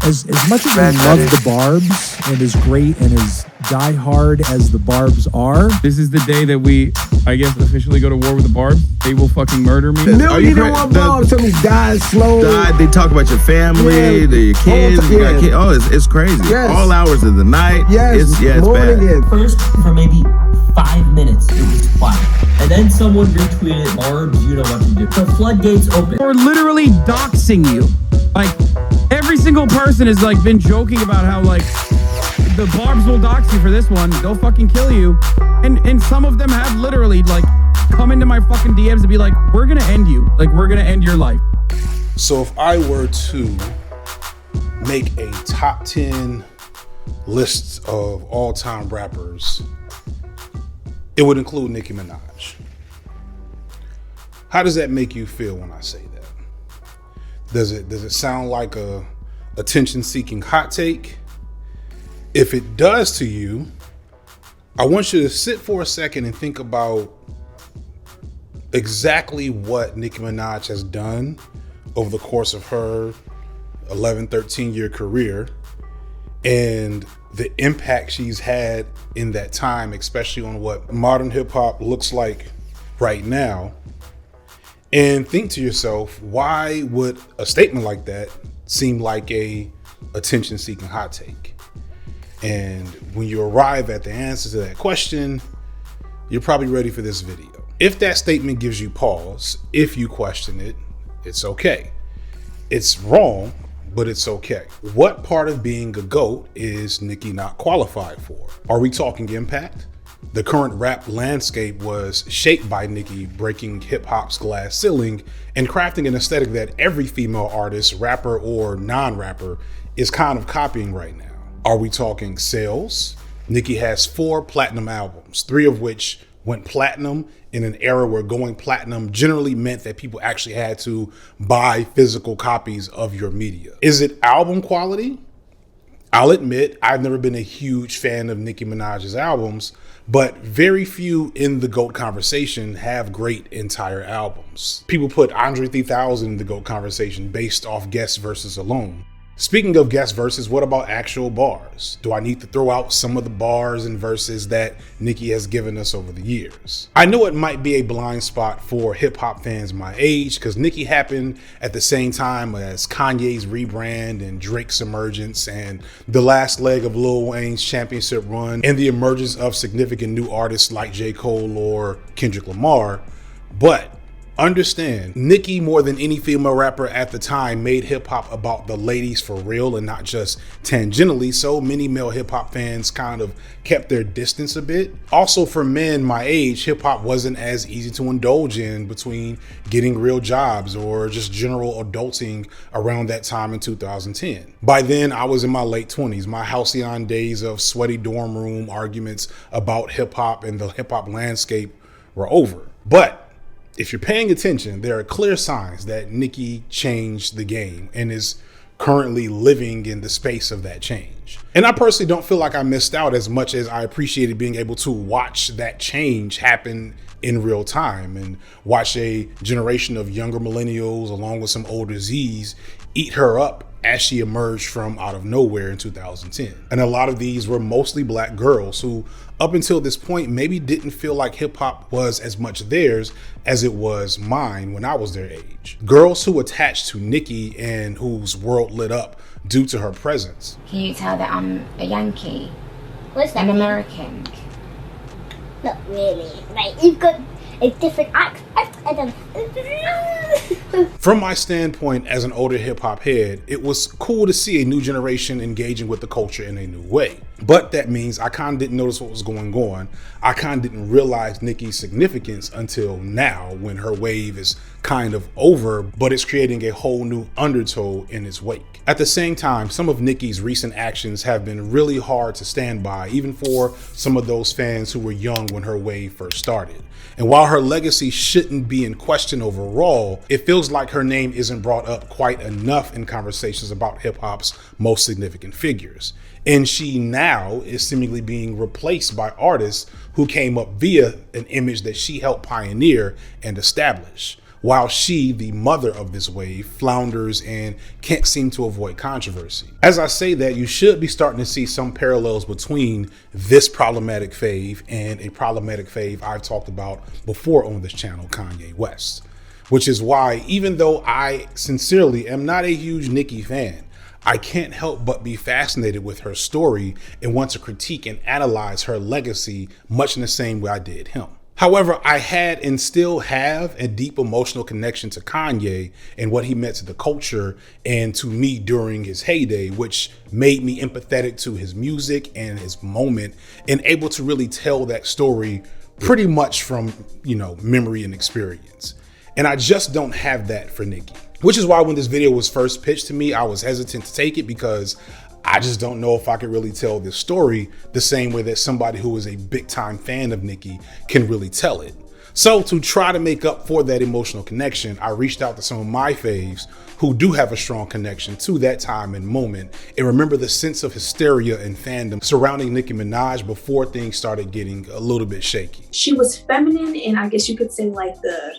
as much as we love the Barbz and as great and as diehard as the Barbz are, this is the day that we, I guess, officially go to war with the Barbz. They will fucking murder me. No, you don't want Barbz. Tell me died slow. They talk about your family, your kids. You got kids. Oh, it's crazy. Yes. All hours of the night. Yes, it's bad. First, for maybe 5 minutes, it was quiet. And then someone retweeted it, Barbz, you know what to do. The floodgates open. We're literally doxing you. Like, every single person has, like, been joking about how, like, the Barbz will dox you for this one. They'll fucking kill you. And some of them have literally, like, come into my fucking DMs and be like, we're gonna end you. Like, we're gonna end your life. So if I were to make a top 10 list of all-time rappers, it would include Nicki Minaj. How does that make you feel when I say that? Does it sound like a attention-seeking hot take? If it does to you, I want you to sit for a second and think about exactly what Nicki Minaj has done over the course of her 11, 13-year career and the impact she's had in that time, especially on what modern hip hop looks like right now. And think to yourself, why would a statement like that seem like a attention-seeking hot take? And when you arrive at the answer to that question, you're probably ready for this video. If that statement gives you pause, if you question it, it's okay. It's wrong, but it's okay. What part of being a GOAT is Nicki not qualified for? Are we talking impact? The current rap landscape was shaped by Nicki breaking hip hop's glass ceiling and crafting an aesthetic that every female artist, rapper or non-rapper, is kind of copying right now. Are we talking sales? Nicki has 4 platinum albums, 3 of which went platinum in an era where going platinum generally meant that people actually had to buy physical copies of your media. Is it album quality? I'll admit I've never been a huge fan of Nicki Minaj's albums, but very few in the GOAT conversation have great entire albums. People put Andre 3000 in the GOAT conversation based off guest verses alone. Speaking of guest verses, what about actual bars? Do I need to throw out some of the bars and verses that Nicki has given us over the years? I know it might be a blind spot for hip hop fans my age because Nicki happened at the same time as Kanye's rebrand and Drake's emergence and the last leg of Lil Wayne's championship run and the emergence of significant new artists like J. Cole or Kendrick Lamar. But understand, Nicki, more than any female rapper at the time, made hip hop about the ladies for real and not just tangentially, so many male hip hop fans kind of kept their distance a bit. Also, for men my age, hip hop wasn't as easy to indulge in between getting real jobs or just general adulting around that time in 2010. By then, I was in my late 20s. My halcyon days of sweaty dorm room arguments about hip hop and the hip hop landscape were over. But if you're paying attention, there are clear signs that Nicki changed the game and is currently living in the space of that change. And I personally don't feel like I missed out as much as I appreciated being able to watch that change happen in real time and watch a generation of younger millennials along with some older Zs eat her up as she emerged from out of nowhere in 2010. And a lot of these were mostly black girls who, up until this point, maybe didn't feel like hip hop was as much theirs as it was mine when I was their age. Girls who attached to Nicki and whose world lit up due to her presence. Can you tell that I'm a Yankee? What's that? An American? Not really. Like, you've got a different accent. I don't know. From my standpoint as an older hip hop head, it was cool to see a new generation engaging with the culture in a new way. But that means I kind of didn't notice what was going on. I kind of didn't realize Nicki's significance until now when her wave is kind of over, but it's creating a whole new undertow in its wake. At the same time, some of Nicki's recent actions have been really hard to stand by, even for some of those fans who were young when her wave first started. And while her legacy shouldn't be in question overall, it feels like her name isn't brought up quite enough in conversations about hip hop's most significant figures. And she now is seemingly being replaced by artists who came up via an image that she helped pioneer and establish. while she, the mother of this wave, flounders and can't seem to avoid controversy. As I say that, you should be starting to see some parallels between this problematic fave and a problematic fave I've talked about before on this channel, Kanye West. Which is why, even though I sincerely am not a huge Nicki fan, I can't help but be fascinated with her story and want to critique and analyze her legacy much in the same way I did him. However, I had and still have a deep emotional connection to Kanye and what he meant to the culture and to me during his heyday, which made me empathetic to his music and his moment and able to really tell that story pretty much from, memory and experience. And I just don't have that for Nicki, which is why when this video was first pitched to me, I was hesitant to take it because I just don't know if I could really tell this story the same way that somebody who is a big time fan of Nicki can really tell it. So to try to make up for that emotional connection, I reached out to some of my faves who do have a strong connection to that time and moment and remember the sense of hysteria and fandom surrounding Nicki Minaj before things started getting a little bit shaky. She was feminine, and I guess you could say like the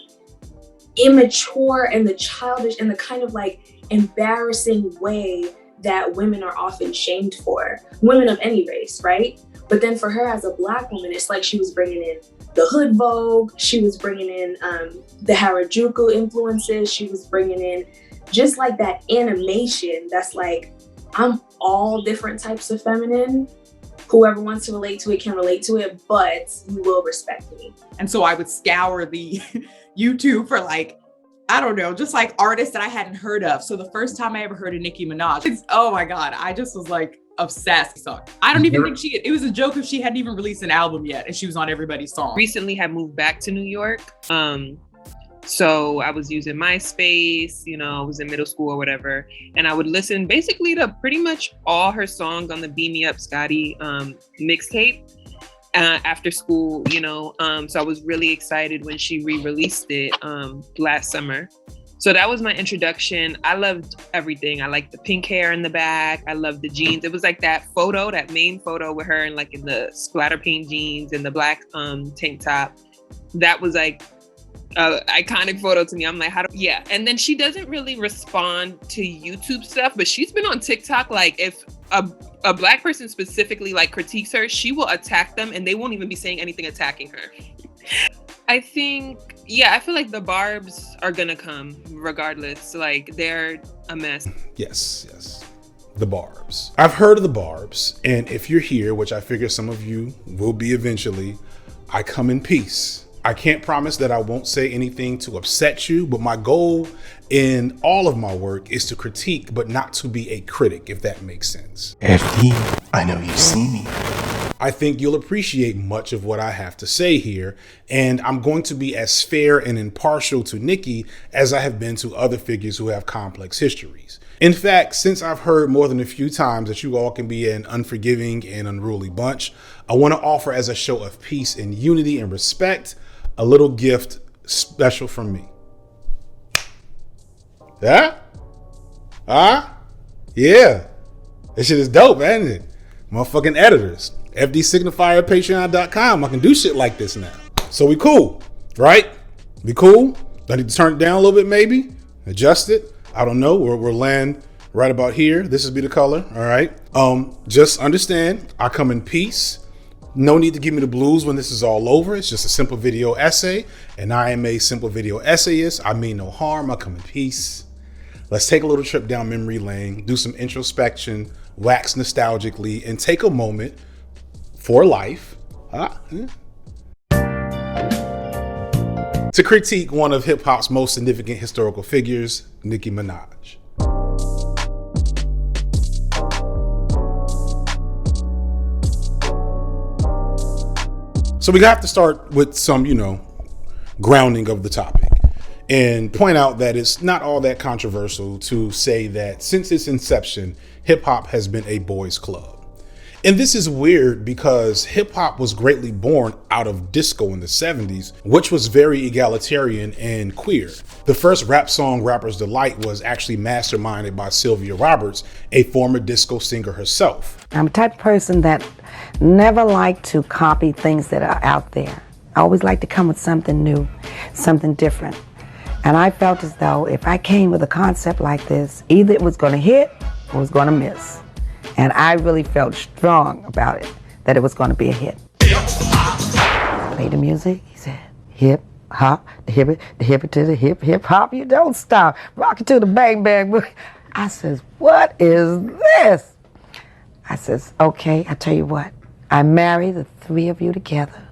immature and the childish and the kind of like embarrassing way that women are often shamed for, women of any race, right? But then for her as a Black woman, it's like she was bringing in the hood vogue, she was bringing in the Harajuku influences, she was bringing in just like that animation that's like, I'm all different types of feminine. Whoever wants to relate to it can relate to it, but you will respect me. And so I would scour the YouTube for like, I don't know, just like artists that I hadn't heard of. So the first time I ever heard of Nicki Minaj, oh my God, I just was like obsessed. So I don't even think it was a joke if she hadn't even released an album yet and she was on everybody's song. Recently had moved back to New York. So I was using MySpace, I was in middle school or whatever. And I would listen basically to pretty much all her songs on the Beam Me Up Scotty mixtape. After school, so I was really excited when she re-released it last summer. So that was my introduction. I loved everything. I liked the pink hair in the back. I loved the jeans. It was like that main photo with her in the splatter paint jeans and the black tank top. That was like iconic photo to me. I'm like, yeah. And then she doesn't really respond to YouTube stuff, but she's been on TikTok. Like if a Black person specifically critiques her, she will attack them and they won't even be saying anything attacking her. I feel like the Barbz are gonna come regardless. They're a mess. Yes. The Barbz. I've heard of the Barbz, and if you're here, which I figure some of you will be eventually, I come in peace. I can't promise that I won't say anything to upset you, but my goal in all of my work is to critique, but not to be a critic, if that makes sense. F.D., I know you see me. I think you'll appreciate much of what I have to say here, and I'm going to be as fair and impartial to Nicki as I have been to other figures who have complex histories. In fact, since I've heard more than a few times that you all can be an unforgiving and unruly bunch, I want to offer as a show of peace and unity and respect, a little gift special from me. Yeah? Yeah. This shit is dope, ain't it? Motherfucking editors. FD Signifier, Patreon.com. I can do shit like this now. So we cool, right? We cool? I need to turn it down a little bit, maybe? Adjust it? I don't know. We'll land right about here. This will be the color, all right? Just understand, I come in peace. No need to give me the blues when this is all over. It's just a simple video essay, and I am a simple video essayist. I mean no harm. I come in peace. Let's take a little trip down memory lane, do some introspection, wax nostalgically, and take a moment for life to critique one of hip-hop's most significant historical figures, Nicki Minaj. So we have to start with some, grounding of the topic and point out that it's not all that controversial to say that since its inception, hip hop has been a boys' club. And this is weird because hip hop was greatly born out of disco in the 70s, which was very egalitarian and queer. The first rap song, Rapper's Delight, was actually masterminded by Sylvia Roberts, a former disco singer herself. I'm a type of person that never like to copy things that are out there. I always like to come with something new, something different. And I felt as though if I came with a concept like this, either it was going to hit or it was going to miss. And I really felt strong about it, that it was going to be a hit. Play the music, he said, hip hop, the hip to the hip hop, you don't stop. Rock it to the bang bang. I says, what is this? I says, okay, I tell you what, I marry the three of you together.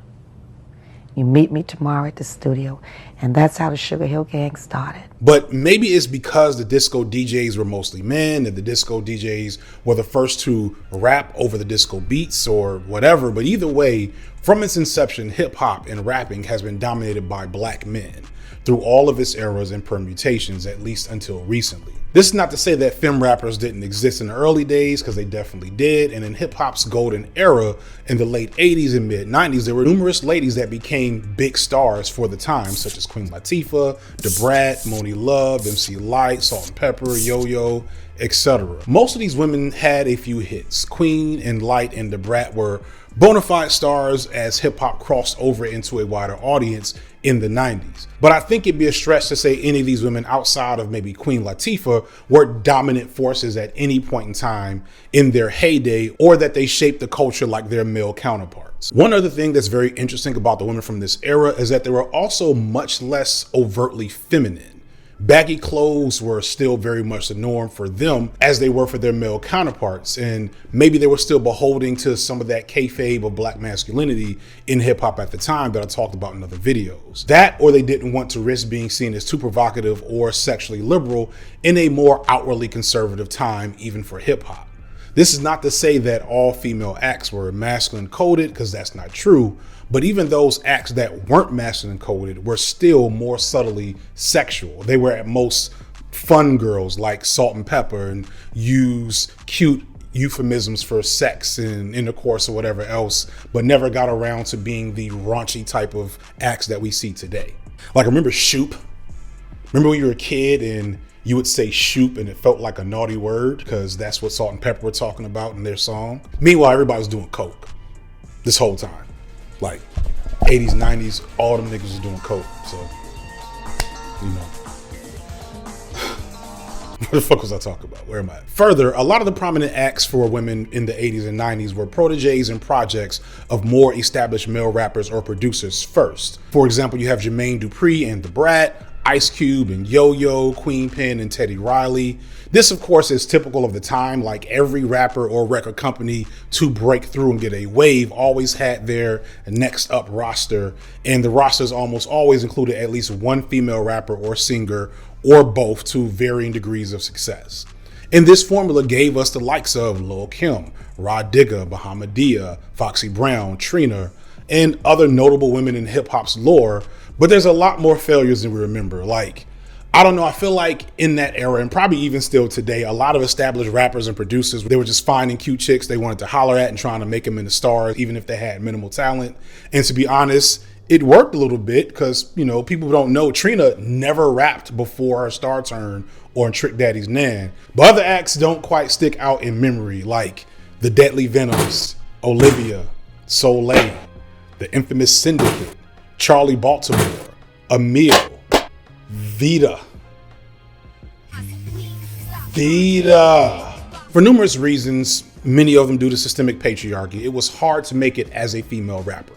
You meet me tomorrow at the studio, and that's how the Sugar Hill Gang started. But maybe it's because the disco DJs were mostly men and the disco DJs were the first to rap over the disco beats or whatever. But either way, from its inception, hip hop and rapping has been dominated by black men through all of its eras and permutations, at least until recently. This is not to say that femme rappers didn't exist in the early days, because they definitely did. And in hip hop's golden era in the late 80s and mid 90s, there were numerous ladies that became big stars for the time, such as Queen Latifah, Da Brat, Moni Love, MC Lyte, Salt and Pepper, Yo-Yo, etc. Most of these women had a few hits. Queen and Lyte and Da Brat were bona fide stars as hip hop crossed over into a wider audience in the 90s. But I think it'd be a stretch to say any of these women outside of maybe Queen Latifah were dominant forces at any point in time in their heyday, or that they shaped the culture like their male counterparts. One other thing that's very interesting about the women from this era is that they were also much less overtly feminine. Baggy clothes were still very much the norm for them as they were for their male counterparts. And maybe they were still beholding to some of that kayfabe of black masculinity in hip hop at the time that I talked about in other videos. That, or they didn't want to risk being seen as too provocative or sexually liberal in a more outwardly conservative time, even for hip hop. This is not to say that all female acts were masculine coded, because that's not true. But even those acts that weren't masculine coded were still more subtly sexual. They were at most fun girls like Salt and Pepper and use cute euphemisms for sex and intercourse or whatever else, but never got around to being the raunchy type of acts that we see today. Like, remember Shoop? Remember when you were a kid and you would say shoop and it felt like a naughty word because that's what Salt and Pepper were talking about in their song? Meanwhile, everybody was doing coke this whole time. Like 80s, 90s, all them niggas was doing coke. So, you know. What the fuck was I talking about? Where am I? Further, a lot of the prominent acts for women in the 80s and 90s were proteges and projects of more established male rappers or producers first. For example, you have Jermaine Dupri and Da Brat, Ice Cube and Yo-Yo, Queen Pen and Teddy Riley. This, of course, is typical of the time. Like, every rapper or record company to break through and get a wave always had their next up roster, and the rosters almost always included at least one female rapper or singer, or both, to varying degrees of success. And this formula gave us the likes of Lil Kim, Rod Digger, Bahamadia, Foxy Brown, Trina, and other notable women in hip hop's lore. But there's a lot more failures than we remember. Like, I don't know, I feel like in that era, and probably even still today, a lot of established rappers and producers, they were just finding cute chicks they wanted to holler at and trying to make them into stars, even if they had minimal talent. And to be honest, it worked a little bit because, you know, people don't know Trina never rapped before her star turn or in Trick Daddy's Nan. But other acts don't quite stick out in memory, like the Deadly Venoms, Olivia, Soleil, the infamous Syndicate, Charlie Baltimore, Emil, Vita. For numerous reasons, many of them due to systemic patriarchy, it was hard to make it as a female rapper.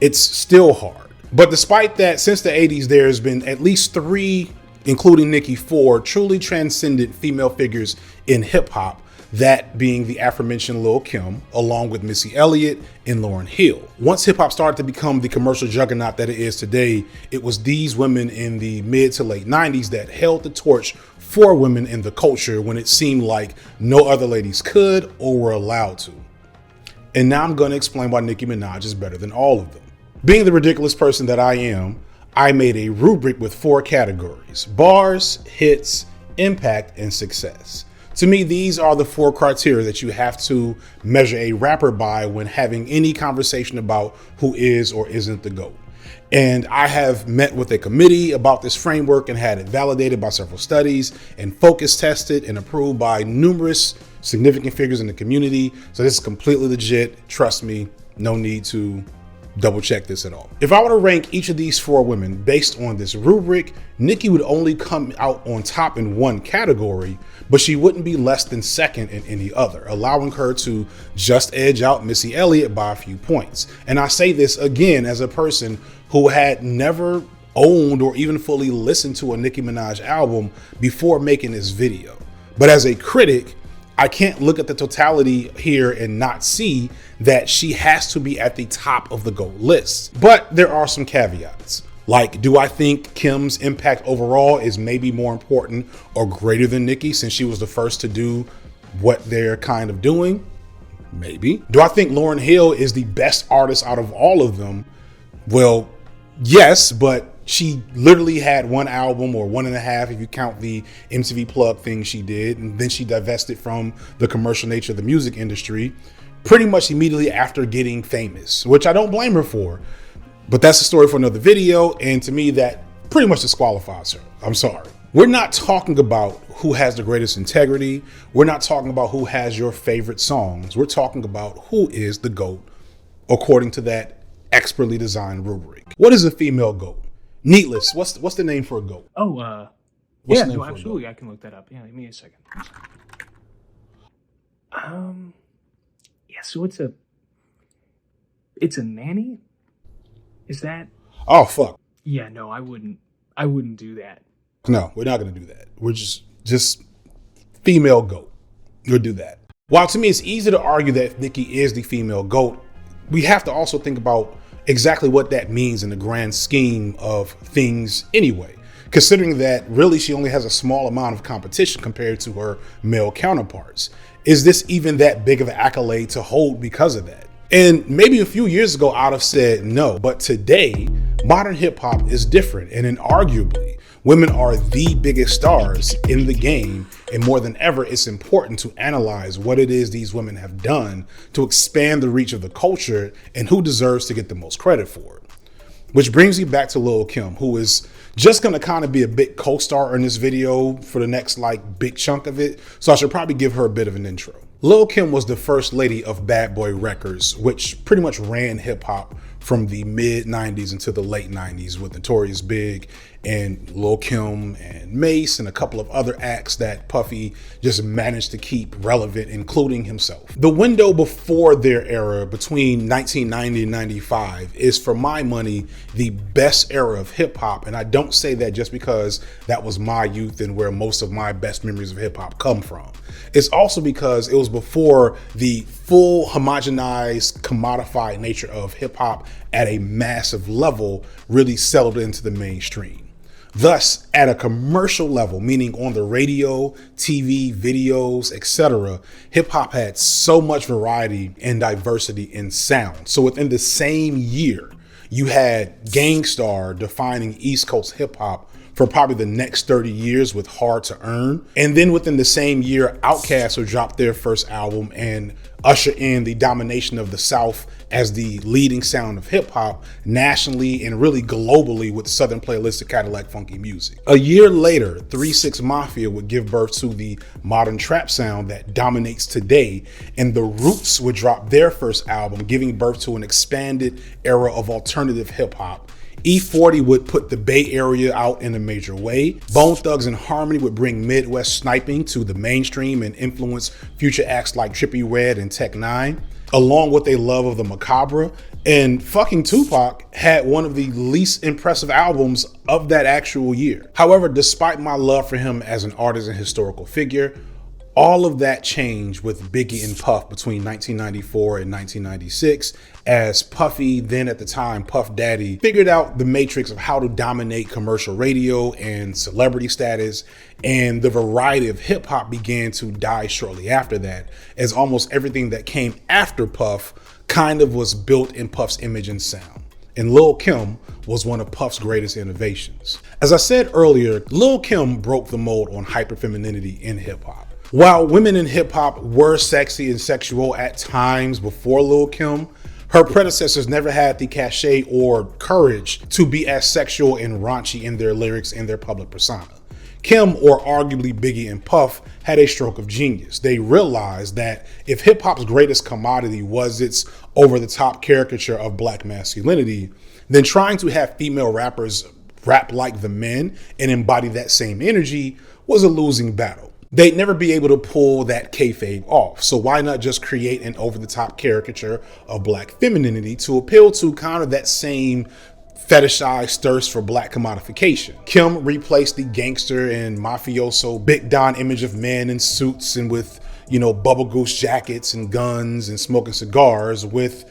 It's still hard. But despite that, since the 80s, there's been at least 3, including Nicki, 4 truly transcendent female figures in hip hop. That being the aforementioned Lil Kim, along with Missy Elliott and Lauryn Hill. Once hip hop started to become the commercial juggernaut that it is today, it was these women in the mid to late 90s that held the torch for women in the culture when it seemed like no other ladies could or were allowed to. And now I'm going to explain why Nicki Minaj is better than all of them. Being the ridiculous person that I am, I made a rubric with 4 categories: bars, hits, impact, and success. To me, these are the 4 criteria that you have to measure a rapper by when having any conversation about who is or isn't the GOAT. And I have met with a committee about this framework and had it validated by several studies and focus tested and approved by numerous significant figures in the community. So this is completely legit. Trust me, no need to double check this at all. If I were to rank each of these 4 women based on this rubric, Nicki would only come out on top in one category, but she wouldn't be less than second in any other, allowing her to just edge out Missy Elliott by a few points. And I say this again as a person who had never owned or even fully listened to a Nicki Minaj album before making this video. But as a critic, I can't look at the totality here and not see that she has to be at the top of the GOAT list. But there are some caveats. Like, do I think Kim's impact overall is maybe more important or greater than Nicki since she was the first to do what they're kind of doing? Maybe. Do I think Lauryn Hill is the best artist out of all of them? Well, yes, but she literally had one album, or 1.5 if you count the MTV Plug thing she did, and then she divested from the commercial nature of the music industry pretty much immediately after getting famous, which I don't blame her for. But that's a story for another video, and to me that pretty much disqualifies her. I'm sorry. We're not talking about who has the greatest integrity. We're not talking about who has your favorite songs. We're talking about who is the GOAT according to that expertly designed rubric. What is a female GOAT? Needless, what's the name for a GOAT? Oh, What's yeah, the name no, for a absolutely. GOAT? I can look that up. Yeah, give me a second. Yeah, so it's a nanny? Is that? Oh, fuck. Yeah, no, I wouldn't do that. No, we're not going to do that. We're just female GOAT. We'll do that. While to me it's easy to argue that Nicki is the female GOAT, we have to also think about exactly what that means in the grand scheme of things anyway, considering that really she only has a small amount of competition compared to her male counterparts. Is this even that big of an accolade to hold because of that? And maybe a few years ago I'd have said no, but today modern hip hop is different, and inarguably women are the biggest stars in the game, and more than ever it's important to analyze what it is these women have done to expand the reach of the culture and who deserves to get the most credit for it. Which brings me back to Lil Kim, who is just going to kind of be a big co-star in this video for the next big chunk of it, so I should probably give her a bit of an intro. Lil Kim was the first lady of Bad Boy Records, which pretty much ran hip hop from the mid 90s into the late 90s with Notorious Big and Lil Kim and Mace and a couple of other acts that Puffy just managed to keep relevant, including himself. The window before their era, between 1990 and 95, is for my money the best era of hip hop, and I don't say that just because that was my youth and where most of my best memories of hip hop come from. It's also because it was before the full homogenized, commodified nature of hip hop at a massive level really settled into the mainstream. Thus, at a commercial level, meaning on the radio, TV, videos, etc., hip hop had so much variety and diversity in sound. So within the same year, you had Gang Starr defining East Coast hip hop for probably the next 30 years with Hard to Earn. And then within the same year, Outkast would drop their first album and usher in the domination of the South as the leading sound of hip hop nationally and really globally with Southern Playlist of Cadillac Funky Music. A year later, 3 6 Mafia would give birth to the modern trap sound that dominates today, and The Roots would drop their first album, giving birth to an expanded era of alternative hip hop. E40 would put the Bay Area out in a major way. Bone Thugs and Harmony would bring Midwest sniping to the mainstream and influence future acts like Trippie Redd and Tech Nine, along with a love of the macabre. And fucking Tupac had one of the least impressive albums of that actual year. However, despite my love for him as an artist and historical figure, all of that changed with Biggie and Puff between 1994 and 1996, as Puffy, then at the time Puff Daddy, figured out the matrix of how to dominate commercial radio and celebrity status, and the variety of hip hop began to die shortly after that, as almost everything that came after Puff kind of was built in Puff's image and sound. And Lil Kim was one of Puff's greatest innovations. As I said earlier, Lil Kim broke the mold on hyperfemininity in hip hop. While women in hip hop were sexy and sexual at times before Lil Kim, her predecessors never had the cachet or courage to be as sexual and raunchy in their lyrics and their public persona. Kim, or arguably Biggie and Puff, had a stroke of genius. They realized that if hip-hop's greatest commodity was its over-the-top caricature of black masculinity, then trying to have female rappers rap like the men and embody that same energy was a losing battle. They'd never be able to pull that kayfabe off, so why not just create an over-the-top caricature of black femininity to appeal to kind of that same fetishized thirst for black commodification? Kim replaced the gangster and mafioso Big Don image of men in suits and with, bubble goose jackets and guns and smoking cigars with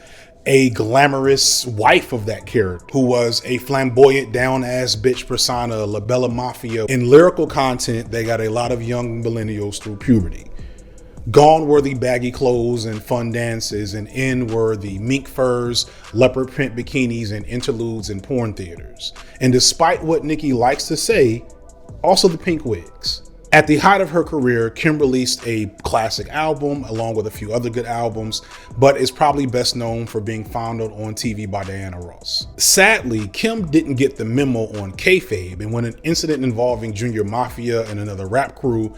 a glamorous wife of that character who was a flamboyant down-ass bitch persona, La Bella Mafia. In lyrical content, they got a lot of young millennials through puberty. Gone were the baggy clothes and fun dances, and in were the mink furs, leopard print bikinis, and interludes in porn theaters. And despite what Nicki likes to say, also the pink wigs. At the height of her career, Kim released a classic album along with a few other good albums, but is probably best known for being fondled on TV by Diana Ross. Sadly, Kim didn't get the memo on kayfabe, and when an incident involving Junior Mafia and another rap crew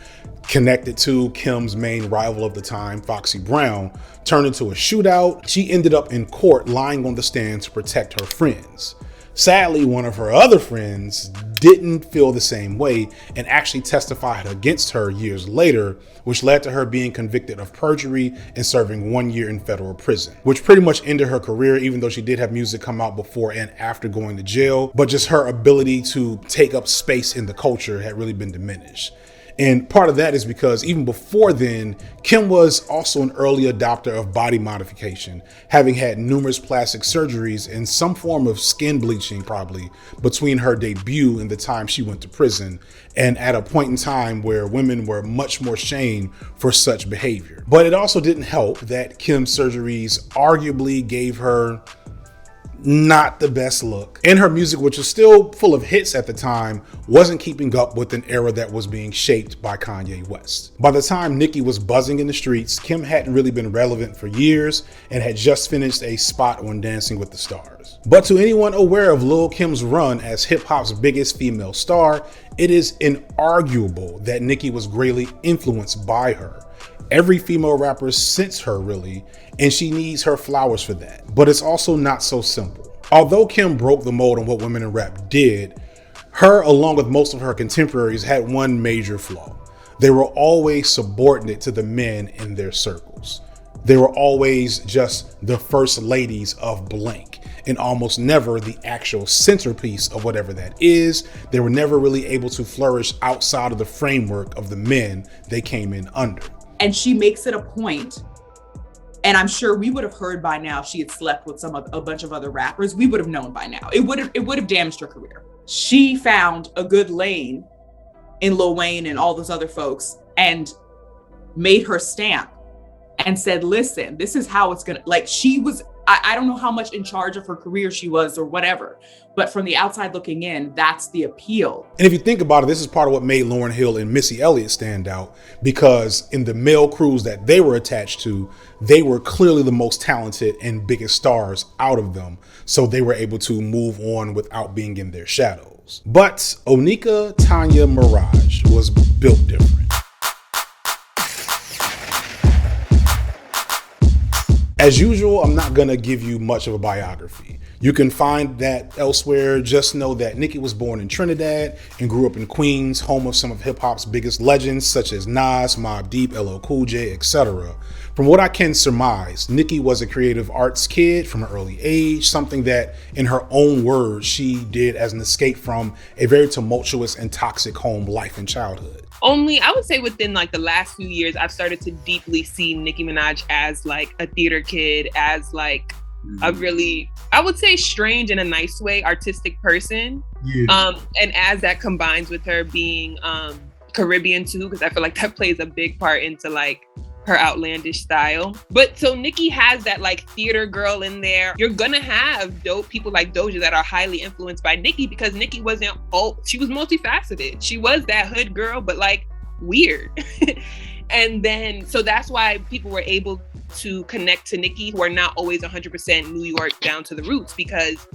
connected to Kim's main rival of the time, Foxy Brown, turned into a shootout, she ended up in court lying on the stand to protect her friends. Sadly, one of her other friends didn't feel the same way and actually testified against her years later, which led to her being convicted of perjury and serving 1 year in federal prison, which pretty much ended her career, even though she did have music come out before and after going to jail. But just her ability to take up space in the culture had really been diminished. And part of that is because even before then, Kim was also an early adopter of body modification, having had numerous plastic surgeries and some form of skin bleaching probably between her debut and the time she went to prison, and at a point in time where women were much more shamed for such behavior. But it also didn't help that Kim's surgeries arguably gave her not the best look. And her music, which was still full of hits at the time, wasn't keeping up with an era that was being shaped by Kanye West. By the time Nicki was buzzing in the streets, Kim hadn't really been relevant for years and had just finished a spot on Dancing with the Stars. But to anyone aware of Lil Kim's run as hip-hop's biggest female star, it is inarguable that Nicki was greatly influenced by her. Every female rapper since her, really, and she needs her flowers for that. But it's also not so simple. Although Kim broke the mold on what women in rap did, her, along with most of her contemporaries, had one major flaw. They were always subordinate to the men in their circles. They were always just the first ladies of blank, and almost never the actual centerpiece of whatever that is. They were never really able to flourish outside of the framework of the men they came in under. And she makes it a point, and I'm sure we would have heard by now if she had slept with a bunch of other rappers. We would have known by now. It would have damaged her career. She found a good lane in Lil Wayne and all those other folks and made her stamp and said, listen, this is how it's gonna, like, she was, I don't know how much in charge of her career she was or whatever, but from the outside looking in, that's the appeal. And if you think about it, this is part of what made Lauryn Hill and Missy Elliott stand out, because in the male crews that they were attached to, they were clearly the most talented and biggest stars out of them. So they were able to move on without being in their shadows. But Onika Tanya Mirage was built different. As usual, I'm not gonna give you much of a biography. You can find that elsewhere. Just know that Nicki was born in Trinidad and grew up in Queens, home of some of hip hop's biggest legends such as Nas, Mobb Deep, LL Cool J, etc. From what I can surmise, Nicki was a creative arts kid from an early age, something that, in her own words, she did as an escape from a very tumultuous and toxic home life and childhood. Only, I would say within like the last few years, I've started to deeply see Nicki Minaj as like a theater kid, as like a really, I would say strange in a nice way, artistic person. Yeah. And as that combines with her being Caribbean too, because I feel like that plays a big part into like her outlandish style. But so Nicki has that like theater girl in there. You're gonna have dope people like Doja that are highly influenced by Nicki, because Nicki wasn't, she was multifaceted. She was that hood girl, but like weird. And then, so that's why people were able to connect to Nicki, who are not always 100% New York down to the roots, because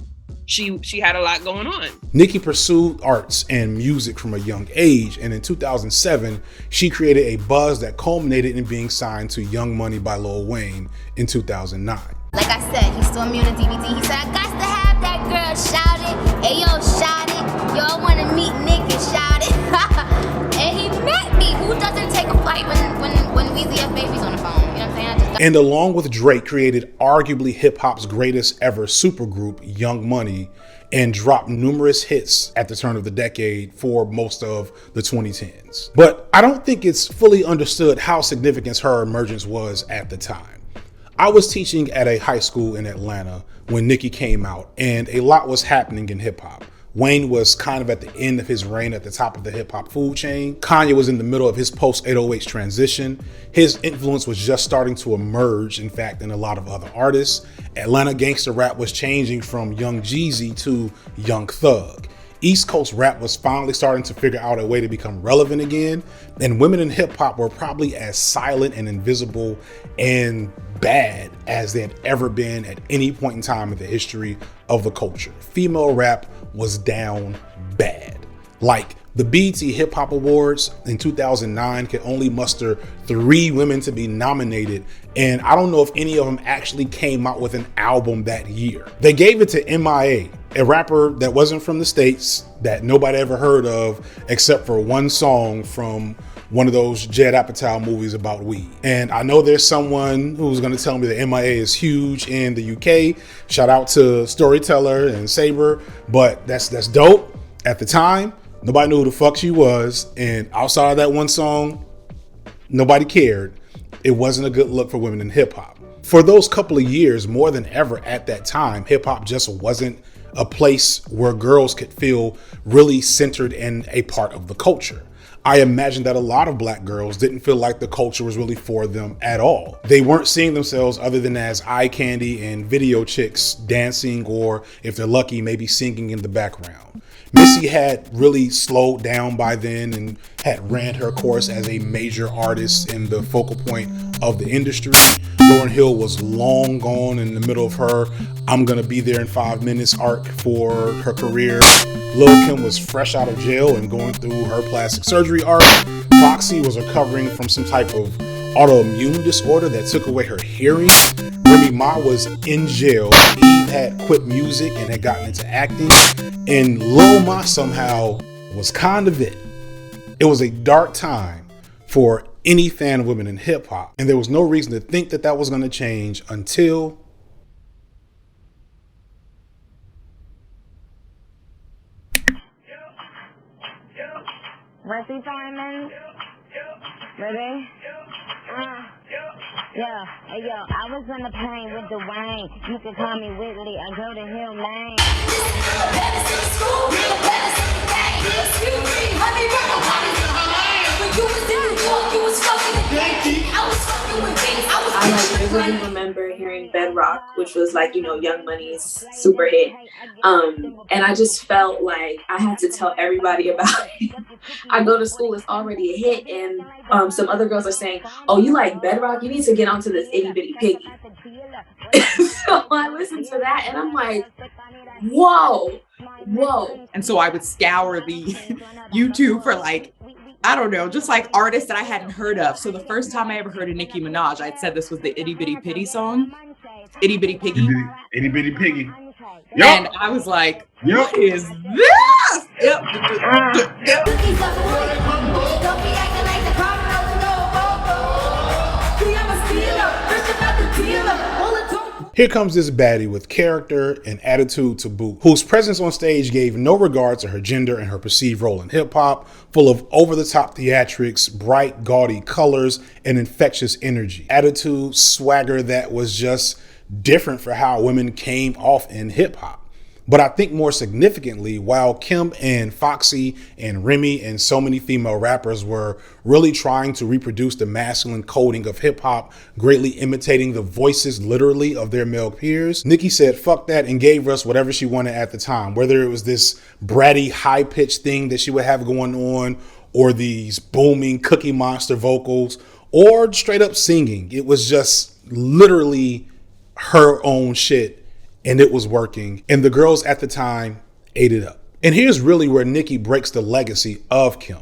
she had a lot going on. Nicki pursued arts and music from a young age, and in 2007, she created a buzz that culminated in being signed to Young Money by Lil Wayne in 2009. Like I said, he's still immune to DBT. He said, I got to have that girl shout it. Hey, yo, shout it. Yo, I want to meet Nick and shout it. And he met me. Who doesn't take a flight when Weezy F Baby's on the phone? You know what I'm saying? And along with Drake, created arguably hip-hop's greatest ever supergroup, Young Money, and dropped numerous hits at the turn of the decade for most of the 2010s. But I don't think it's fully understood how significant her emergence was at the time. I was teaching at a high school in Atlanta when Nicki came out, and a lot was happening in hip-hop. Wayne was kind of at the end of his reign at the top of the hip-hop food chain. Kanye was in the middle of his post-808s transition. His influence was just starting to emerge, in fact, in a lot of other artists. Atlanta gangster rap was changing from Young Jeezy to Young Thug. East Coast rap was finally starting to figure out a way to become relevant again, and women in hip-hop were probably as silent and invisible and bad as they had ever been at any point in time in the history of the culture. Female rap was down bad. Like, the BET Hip Hop Awards in 2009 could only muster 3 women to be nominated, and I don't know if any of them actually came out with an album that year. They gave it to MIA, a rapper that wasn't from the States, that nobody ever heard of except for one song from one of those Judd Apatow movies about weed. And I know there's someone who's gonna tell me that MIA is huge in the UK. Shout out to Storyteller and Saber, but that's dope. At the time, nobody knew who the fuck she was, and outside of that one song, nobody cared. It wasn't a good look for women in hip hop. For those couple of years, more than ever at that time, hip hop just wasn't a place where girls could feel really centered and a part of the culture. I imagine that a lot of black girls didn't feel like the culture was really for them at all. They weren't seeing themselves other than as eye candy and video chicks dancing, or if they're lucky, maybe singing in the background. Missy had really slowed down by then and had ran her course as a major artist and the focal point of the industry. Lauryn Hill was long gone in the middle of her I'm gonna be there in 5 minutes arc for her career. Lil Kim was fresh out of jail and going through her plastic surgery arc. Foxy was recovering from some type of autoimmune disorder that took away her hearing. Remy Ma was in jail. Eve had quit music and had gotten into acting. And Lil Ma somehow was kind of it. It was a dark time for any fan of women in hip hop. And there was no reason to think that that was going to change until Mercy Fireman? Ready? Yeah, hey yo, I was in the plane with Dwayne. You can call me Whitley, I go to Hill Lane. I really remember hearing Bedrock, which was like, you know, Young Money's super hit. And I just felt like I had to tell everybody about it. I go to school, it's already a hit, and some other girls are saying, oh, you like Bedrock? You need to get onto this Itty Bitty Piggy. So I listened to that and I'm like, whoa. And so I would scour the YouTube for like, I don't know, just like artists that I hadn't heard of. So the first time I ever heard of Nicki Minaj, I'd said this was the Itty Bitty Piggy song. Itty Bitty Piggy. Itty Bitty Piggy. Yep. And I was like, what is this? Yep. Here comes this baddie with character and attitude to boot, whose presence on stage gave no regard to her gender and her perceived role in hip hop, full of over-the-top theatrics, bright, gaudy colors, and infectious energy. Attitude, swagger that was just different for how women came off in hip hop. But I think more significantly, while Kim and Foxy and Remy and so many female rappers were really trying to reproduce the masculine coding of hip hop, greatly imitating the voices literally of their male peers, Nicki said fuck that and gave us whatever she wanted at the time, whether it was this bratty high-pitched thing that she would have going on, or these booming Cookie Monster vocals, or straight up singing. It was just literally her own shit and it was working, and the girls at the time ate it up. And here's really where Nicki breaks the legacy of Kim.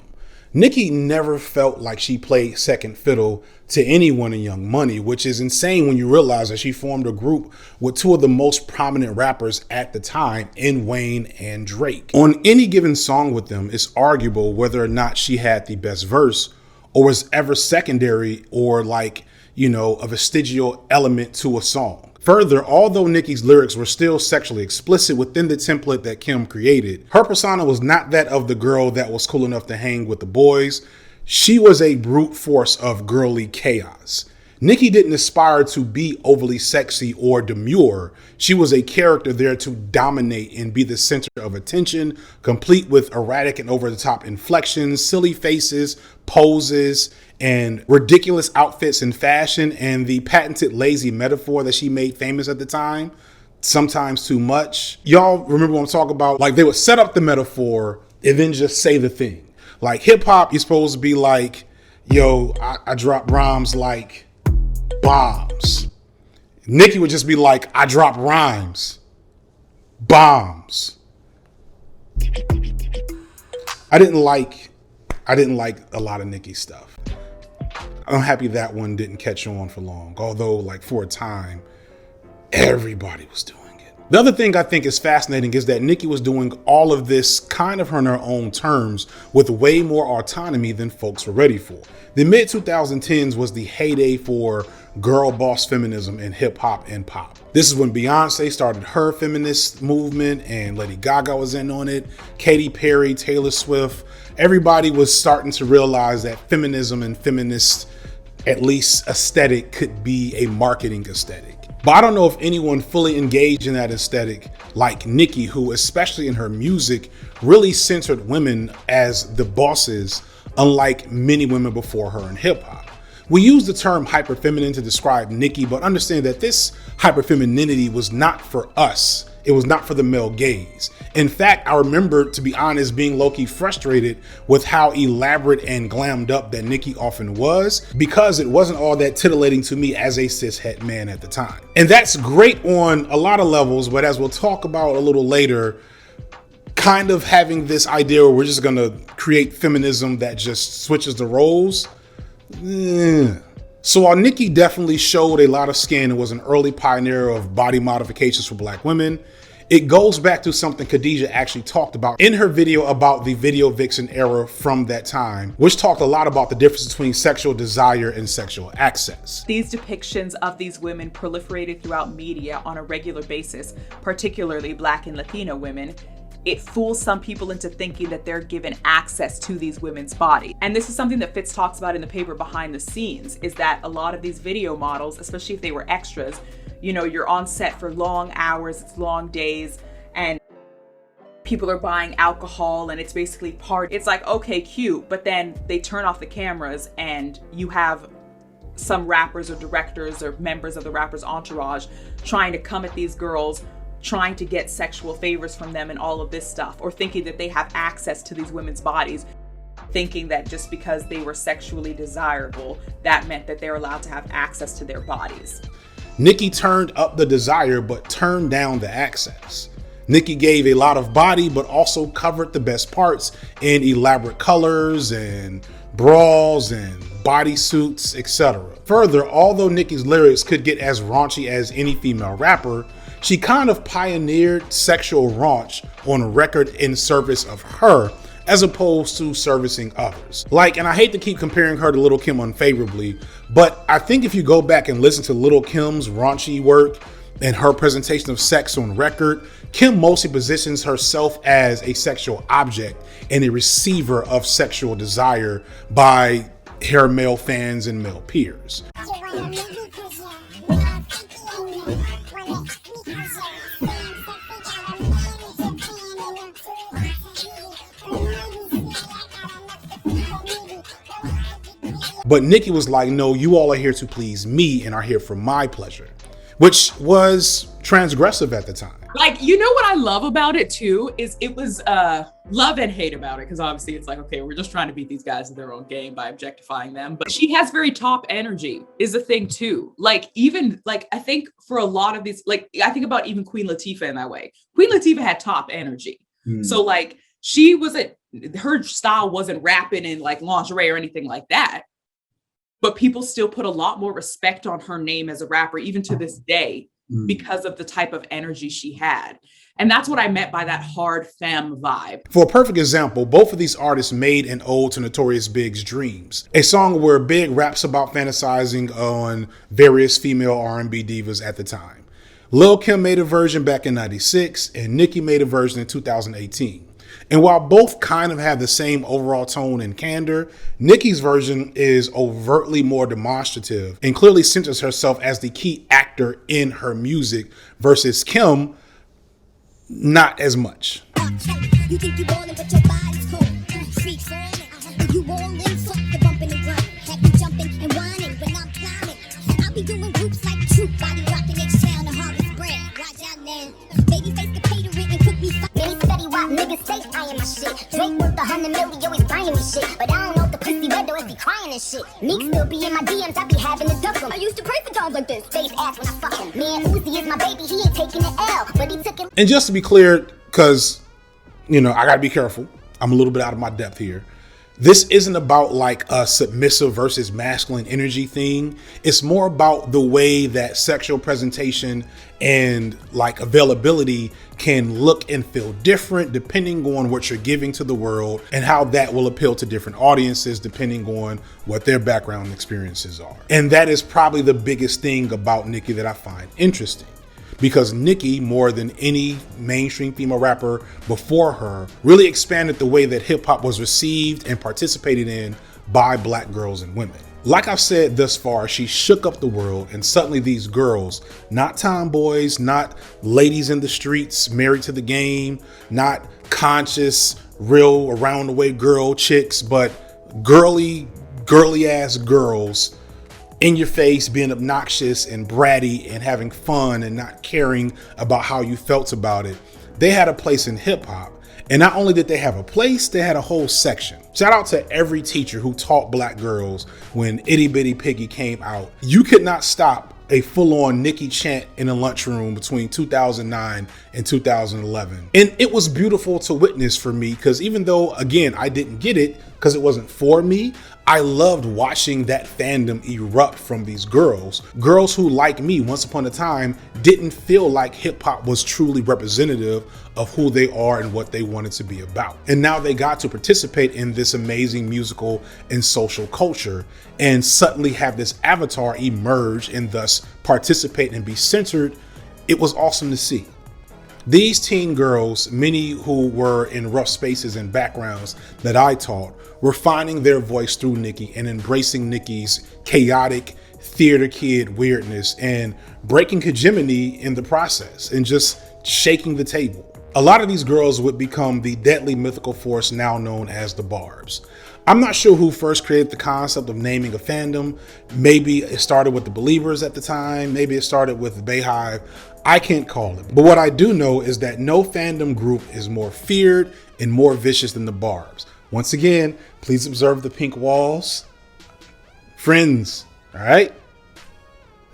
Nicki never felt like she played second fiddle to anyone in Young Money, which is insane when you realize that she formed a group with two of the most prominent rappers at the time in Wayne and Drake. On any given song with them, it's arguable whether or not she had the best verse or was ever secondary or like, you know, a vestigial element to a song. Further, although Nicki's lyrics were still sexually explicit within the template that Kim created, her persona was not that of the girl that was cool enough to hang with the boys. She was a brute force of girly chaos. Nicki didn't aspire to be overly sexy or demure. She was a character there to dominate and be the center of attention, complete with erratic and over-the-top inflections, silly faces, poses, and ridiculous outfits and fashion, and the patented lazy metaphor that she made famous at the time, sometimes too much. Y'all remember what I'm talking about? Like, they would set up the metaphor and then just say the thing. Like hip hop, you're supposed to be like, yo, I drop rhymes like bombs. Nicki would just be like, I drop rhymes, bombs. I didn't like a lot of Nicki's stuff. I'm happy that one didn't catch on for long, although like for a time, everybody was doing it. The other thing I think is fascinating is that Nicki was doing all of this kind of on her own terms with way more autonomy than folks were ready for. The mid 2010s was the heyday for girl boss feminism in hip hop and pop. This is when Beyonce started her feminist movement and Lady Gaga was in on it. Katy Perry, Taylor Swift, everybody was starting to realize that feminism and feminist, at least aesthetic, could be a marketing aesthetic. But I don't know if anyone fully engaged in that aesthetic like Nicki, who, especially in her music, really centered women as the bosses, unlike many women before her in hip hop. We use the term hyperfeminine to describe Nicki, but understand that this hyperfemininity was not for us. It was not for the male gaze. In fact, I remember, to be honest, being low-key frustrated with how elaborate and glammed up that Nicki often was, because it wasn't all that titillating to me as a cishet man at the time. And that's great on a lot of levels, but as we'll talk about a little later, kind of having this idea where we're just gonna create feminism that just switches the roles. So while Nicki definitely showed a lot of skin and was an early pioneer of body modifications for Black women, it goes back to something Khadijah actually talked about in her video about the video vixen era from that time, which talked a lot about the difference between sexual desire and sexual access. These depictions of these women proliferated throughout media on a regular basis, particularly Black and Latino women. It fools some people into thinking that they're given access to these women's bodies. And this is something that Fitz talks about in the paper Behind the Scenes, is that a lot of these video models, especially if they were extras, you know, you're on set for long hours, it's long days, and people are buying alcohol and it's basically party. It's like, okay, cute, but then they turn off the cameras and you have some rappers or directors or members of the rapper's entourage trying to come at these girls, trying to get sexual favors from them and all of this stuff, or thinking that they have access to these women's bodies, thinking that just because they were sexually desirable, that meant that they're allowed to have access to their bodies. Nicki turned up the desire, but turned down the access. Nicki gave a lot of body, but also covered the best parts in elaborate colors and bras and bodysuits, etc. Further, although Nicki's lyrics could get as raunchy as any female rapper, she kind of pioneered sexual raunch on record in service of her, as opposed to servicing others. Like, and I hate to keep comparing her to Lil Kim unfavorably, but I think if you go back and listen to Lil Kim's raunchy work and her presentation of sex on record, Kim mostly positions herself as a sexual object and a receiver of sexual desire by her male fans and male peers. But Nicki was like, no, you all are here to please me and are here for my pleasure, which was transgressive at the time. Like, you know what I love about it too is it was love and hate about it, because obviously it's like, okay, we're just trying to beat these guys in their own game by objectifying them, but she has very top energy is a thing too. Like, even like, I think for a lot of these, like, I think about even Queen Latifah in that way. Queen Latifah had top energy. So like, she wasn't, her style wasn't rapping in like lingerie or anything like that, but people still put a lot more respect on her name as a rapper, even to this day, because of the type of energy she had. And that's what I meant by that hard femme vibe. For a perfect example, both of these artists made an ode to Notorious Big's Dreams, a song where Big raps about fantasizing on various female R&B divas at the time. Lil Kim made a version back in 96 and Nicki made a version in 2018. And while both kind of have the same overall tone and candor, Nicki's version is overtly more demonstrative and clearly centers herself as the key actor in her music, versus Kim, not as much. You think you ballin', but your body's cool. Freak furling, you ballin', fuck the bump in the ground. Have you jumping and whining when I'm climbing. I'll be doing groups like Troop, body rocking H-Town and Harvest Brand. Watch out now. Baby face the cater it and cook me. Many study why niggas say I am my shit. Drake worth 100 million, always buying me shit. But I don't know if the pussy red or if he crying and shit. Meek still be in my DMs, I be having to duck him. I used to pray for times like this. Face ass when I fuck him. Man, Uzi is my baby, he ain't taking the L. But he took it. And just to be clear, because, you know, I gotta be careful. I'm a little bit out of my depth here. This isn't about like a submissive versus masculine energy thing. It's more about the way that sexual presentation and like availability can look and feel different depending on what you're giving to the world, and how that will appeal to different audiences depending on what their background experiences are. And that is probably the biggest thing about Nicki that I find interesting. Because Nicki, more than any mainstream female rapper before her, really expanded the way that hip hop was received and participated in by Black girls and women. Like I've said thus far, she shook up the world, and suddenly these girls, not tomboys, not ladies in the streets, married to the game, not conscious, real around the way girl chicks, but girly ass girls, in your face, being obnoxious and bratty and having fun and not caring about how you felt about it. They had a place in hip hop. And not only did they have a place, they had a whole section. Shout out to every teacher who taught Black girls when Itty Bitty Piggy came out. You could not stop a full-on Nicki chant in a lunchroom between 2009 and 2011. And it was beautiful to witness for me, because even though, again, I didn't get it because it wasn't for me, I loved watching that fandom erupt from these girls who, like me, once upon a time, didn't feel like hip hop was truly representative of who they are and what they wanted to be about. And now they got to participate in this amazing musical and social culture and suddenly have this avatar emerge and thus participate and be centered. It was awesome to see. These teen girls, many who were in rough spaces and backgrounds that I taught, were finding their voice through Nicki and embracing Nicki's chaotic theater kid weirdness and breaking hegemony in the process and just shaking the table. A lot of these girls would become the deadly mythical force now known as the Barbz. I'm not sure who first created the concept of naming a fandom. Maybe it started with the Believers at the time. Maybe it started with the Bayhive. I can't call it. But what I do know is that no fandom group is more feared and more vicious than the Barbz. Once again, please observe the pink walls. Friends, all right?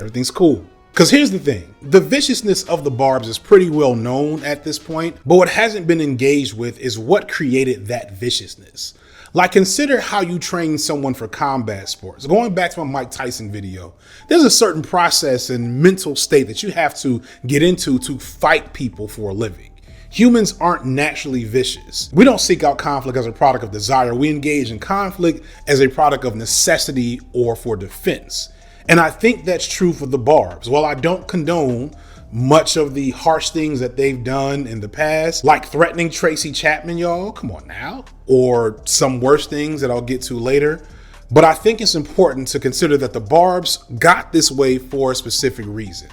Everything's cool. Because here's the thing. The viciousness of the Barbz is pretty well known at this point, but what hasn't been engaged with is what created that viciousness. Like, consider how you train someone for combat sports. Going back to my Mike Tyson video, there's a certain process and mental state that you have to get into to fight people for a living. Humans aren't naturally vicious. We don't seek out conflict as a product of desire. We engage in conflict as a product of necessity or for defense. And I think that's true for the Barbz. While I don't condone much of the harsh things that they've done in the past, like threatening Tracy Chapman, y'all, come on now, or some worse things that I'll get to later. But I think it's important to consider that the Barbz got this way for a specific reason,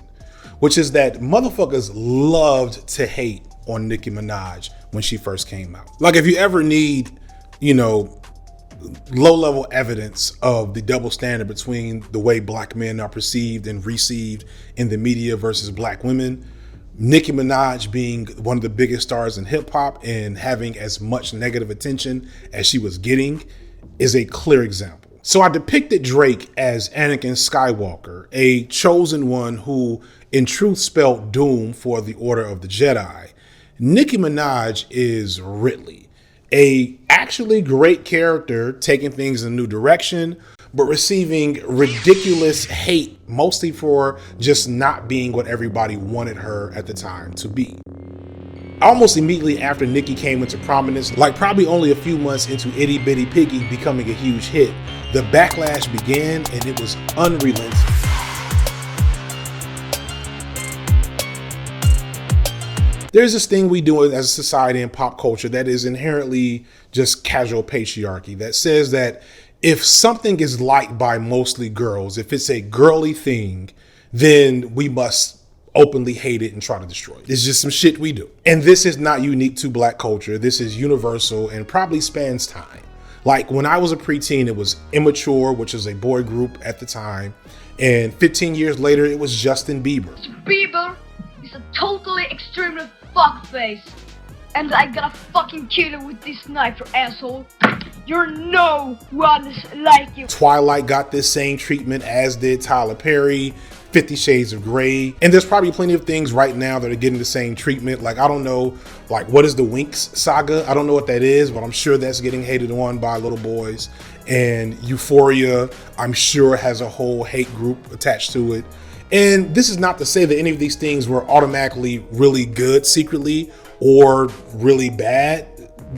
which is that motherfuckers loved to hate on Nicki Minaj when she first came out. Like, if you ever need, low-level evidence of the double standard between the way black men are perceived and received in the media versus black women. Nicki Minaj being one of the biggest stars in hip hop and having as much negative attention as she was getting is a clear example. So I depicted Drake as Anakin Skywalker, a chosen one who in truth spelled doom for the Order of the Jedi. Nicki Minaj is Ridley, a actually great character taking things in a new direction, but receiving ridiculous hate, mostly for just not being what everybody wanted her at the time to be. Almost immediately after Nicki came into prominence, like probably only a few months into Itty Bitty Piggy becoming a huge hit, the backlash began and it was unrelenting. There's this thing we do as a society and pop culture that is inherently just casual patriarchy that says that if something is liked by mostly girls, if it's a girly thing, then we must openly hate it and try to destroy it. It's just some shit we do. And this is not unique to black culture. This is universal and probably spans time. Like when I was a preteen, it was Immature, which is a boy group at the time. And 15 years later, it was Justin Bieber. Bieber is a totally extremely fuckface. And I gotta fucking kill you with this knife, you asshole. You're no one like you. Twilight got this same treatment, as did Tyler Perry, 50 Shades of Grey. And there's probably plenty of things right now that are getting the same treatment. Like, I don't know, like what is the Winx saga? I don't know what that is, but I'm sure that's getting hated on by little boys. And Euphoria, I'm sure, has a whole hate group attached to it. And this is not to say that any of these things were automatically really good secretly or really bad.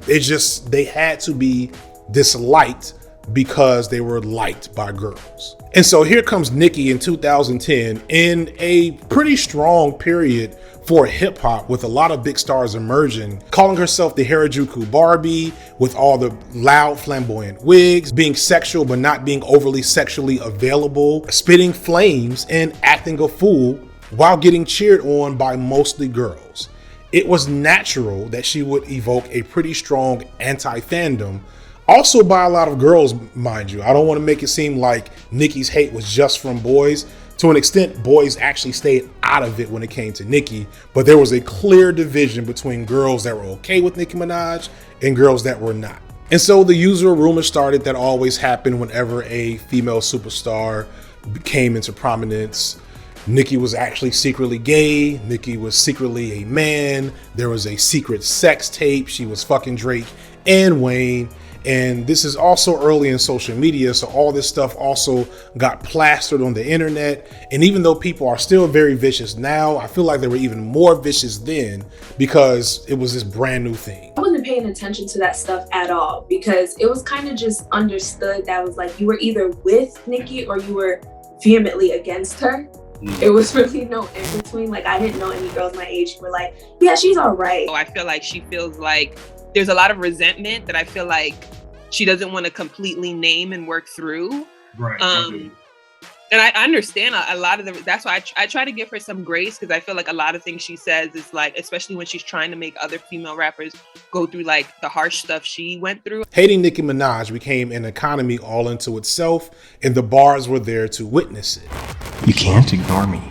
It's just they had to be disliked because they were liked by girls. And so here comes Nicki in 2010 in a pretty strong period for hip hop with a lot of big stars emerging, calling herself the Harajuku Barbie with all the loud flamboyant wigs, being sexual but not being overly sexually available, spitting flames and acting a fool while getting cheered on by mostly girls. It was natural that she would evoke a pretty strong anti-fandom, also by a lot of girls, mind you. I don't want to make it seem like Nicki's hate was just from boys. To an extent, boys actually stayed out of it when it came to Nicki, but there was a clear division between girls that were okay with Nicki Minaj and girls that were not. And so the usual rumor started that always happened whenever a female superstar came into prominence. Nicki was actually secretly gay. Nicki was secretly a man. There was a secret sex tape. She was fucking Drake and Wayne. And this is also early in social media, so all this stuff also got plastered on the internet. And even though people are still very vicious now, I feel like they were even more vicious then because it was this brand new thing. I wasn't paying attention to that stuff at all because it was kind of just understood that was like you were either with Nicki or you were vehemently against her. It was really no in between. Like, I didn't know any girls my age who were like, yeah, she's all right. I feel like she feels like there's a lot of resentment that I feel like she doesn't want to completely name and work through. Right. And I understand a lot of that's why I try to give her some grace, because I feel like a lot of things she says is like, especially when she's trying to make other female rappers go through like the harsh stuff she went through. Hating Nicki Minaj became an economy all into itself, and the bars were there to witness it. You can't ignore me.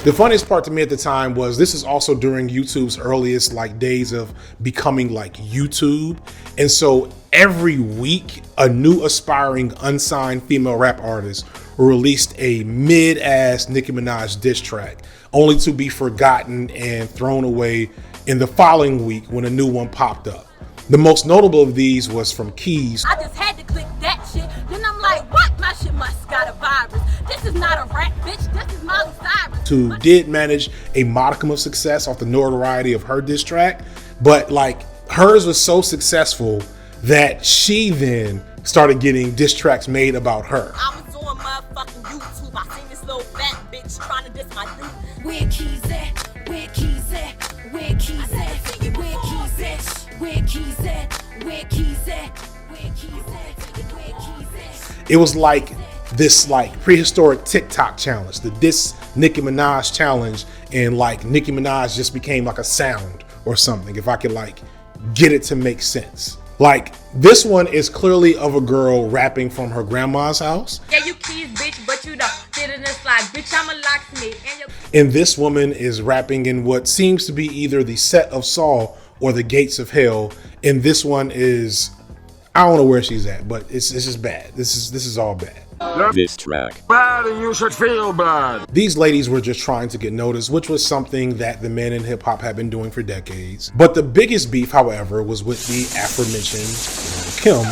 The funniest part to me at the time was this is also during YouTube's earliest like days of becoming like YouTube. And so every week, a new aspiring unsigned female rap artist released a mid-ass Nicki Minaj diss track, only to be forgotten and thrown away in the following week when a new one popped up. The most notable of these was from Keys. I just had to click that shit. Then I'm like, what? My shit must got a virus. This is not a rap, bitch. This is Miley Cyrus. Who did manage a modicum of success off the notoriety of her diss track, but like hers was so successful that she then started getting diss tracks made about her. I was on motherfucking YouTube. I seen this little fat bitch trying to diss my dude. Where Keys at? Where Keys at? Where Keys at? Where Keys at? Where Keys at? Where Keys at? Where Keys at? Where Keys at? It was like this like prehistoric TikTok challenge, the diss Nicki Minaj challenge, and like Nicki Minaj just became like a sound or something, if I could like get it to make sense. Like, this one is clearly of a girl rapping from her grandma's house. Yeah, you keys, bitch, but you don't fit in this slide. Bitch, I'm a locksmith. And this woman is rapping in what seems to be either the set of Saul or the gates of hell. And this one is, I don't know where she's at, but it's just bad. This is all bad. This track. Bad and you should feel bad. These ladies were just trying to get noticed, which was something that the men in hip hop have been doing for decades. But the biggest beef, however, was with the aforementioned Lil Kim,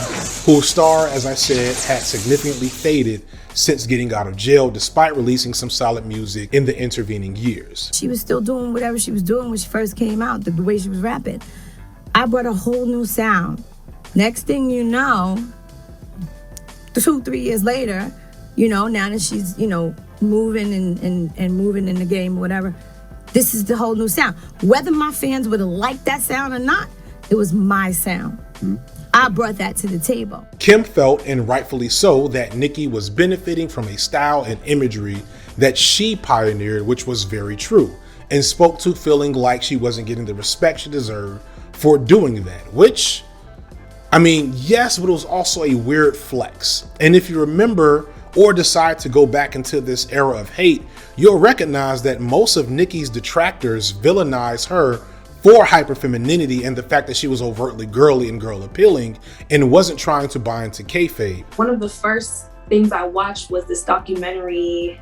whose star, as I said, had significantly faded since getting out of jail, despite releasing some solid music in the intervening years. She was still doing whatever she was doing when she first came out, the way she was rapping. I brought a whole new sound. Next thing you know, 2-3 years later, now that she's, moving and moving in the game, whatever, this is the whole new sound. Whether my fans would have liked that sound or not, it was my sound. I brought that to the table. Kim felt, and rightfully so, that Nicki was benefiting from a style and imagery that she pioneered, which was very true, and spoke to feeling like she wasn't getting the respect she deserved for doing that, which, I mean, yes, but it was also a weird flex. And if you remember or decide to go back into this era of hate, you'll recognize that most of Nicki's detractors villainize her for hyperfemininity and the fact that she was overtly girly and girl appealing and wasn't trying to buy into kayfabe. One of the first things I watched was this documentary.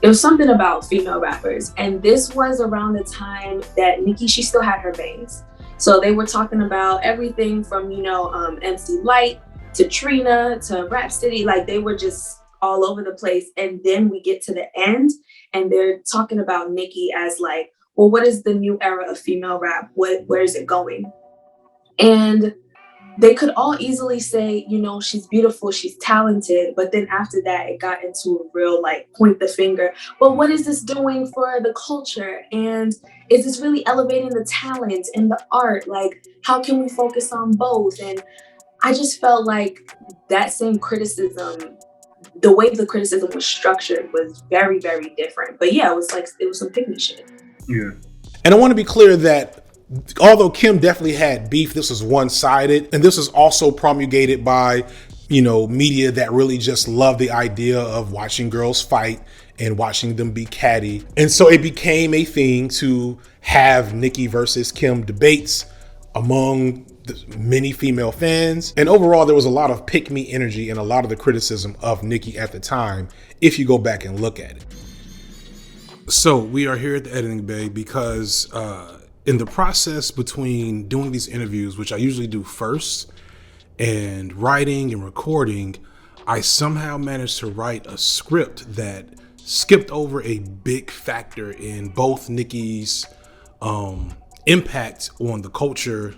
It was something about female rappers. And this was around the time that Nicki, she still had her bangs. So they were talking about everything from, MC Lyte to Trina to Rhapsody. Like, they were just all over the place. And then we get to the end and they're talking about Nicki as like, well, what is the new era of female rap? Where is it going? And they could all easily say, she's beautiful, she's talented. But then after that, it got into a real point the finger. Well, what is this doing for the culture? And is this really elevating the talent and the art? Like, how can we focus on both? And I just felt like that same criticism, the way the criticism was structured was very, very different. But yeah, it was some picnic shit. Yeah. And I want to be clear that although Kim definitely had beef, this was one-sided, and this was also promulgated by, media that really just loved the idea of watching girls fight and watching them be catty. And so it became a thing to have Nicki versus Kim debates among many female fans. And overall, there was a lot of pick-me energy and a lot of the criticism of Nicki at the time, if you go back and look at it. So we are here at the editing bay because in the process between doing these interviews, which I usually do first, and writing and recording, I somehow managed to write a script that skipped over a big factor in both Nicki's impact on the culture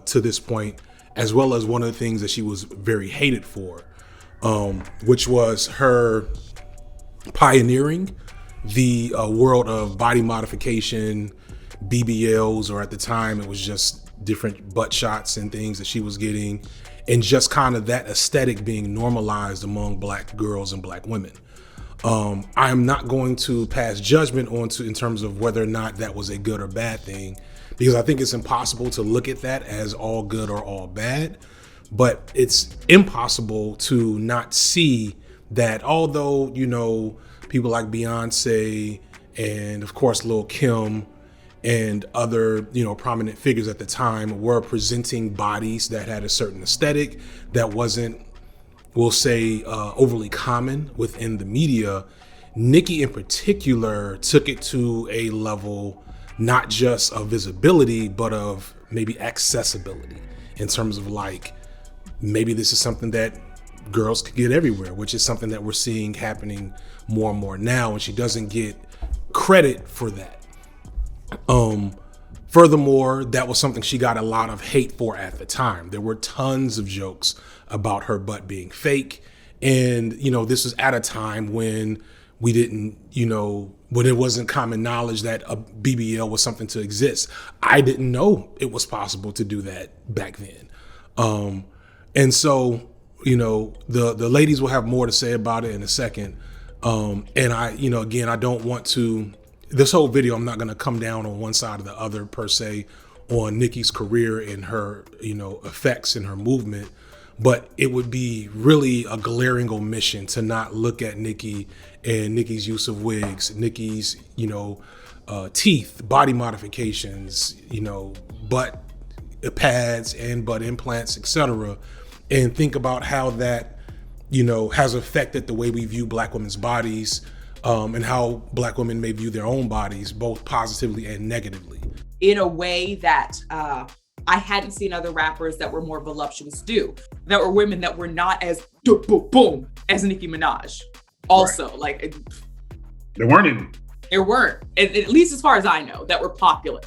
to this point, as well as one of the things that she was very hated for, which was her pioneering the world of body modification, BBLs, or at the time it was just different butt shots and things that she was getting, and just kind of that aesthetic being normalized among Black girls and Black women. I am not going to pass judgment in terms of whether or not that was a good or bad thing, because I think it's impossible to look at that as all good or all bad, but it's impossible to not see that although, people like Beyonce and of course Lil Kim and other, prominent figures at the time were presenting bodies that had a certain aesthetic that wasn't, we'll say, overly common within the media. Nicki in particular took it to a level not just of visibility, but of maybe accessibility in terms of maybe this is something that girls could get everywhere, which is something that we're seeing happening more and more now, and she doesn't get credit for that. Furthermore, that was something she got a lot of hate for at the time. There were tons of jokes about her butt being fake, and this was at a time when we didn't, when it wasn't common knowledge that a BBL was something to exist. I didn't know it was possible to do that back then. And so, the ladies will have more to say about it in a second. And I, again, I don't want to, this whole video, I'm not going to come down on one side or the other per se on Nicki's career and her, effects and her movement. But it would be really a glaring omission to not look at Nicki and Nicki's use of wigs, Nicki's, teeth, body modifications, butt pads and butt implants, etc., and think about how that, has affected the way we view Black women's bodies, and how Black women may view their own bodies, both positively and negatively. In a way that I hadn't seen other rappers that were more voluptuous do. That were women that were not as boom as Nicki Minaj. Also, right. There weren't any. There weren't, at least as far as I know, that were popular.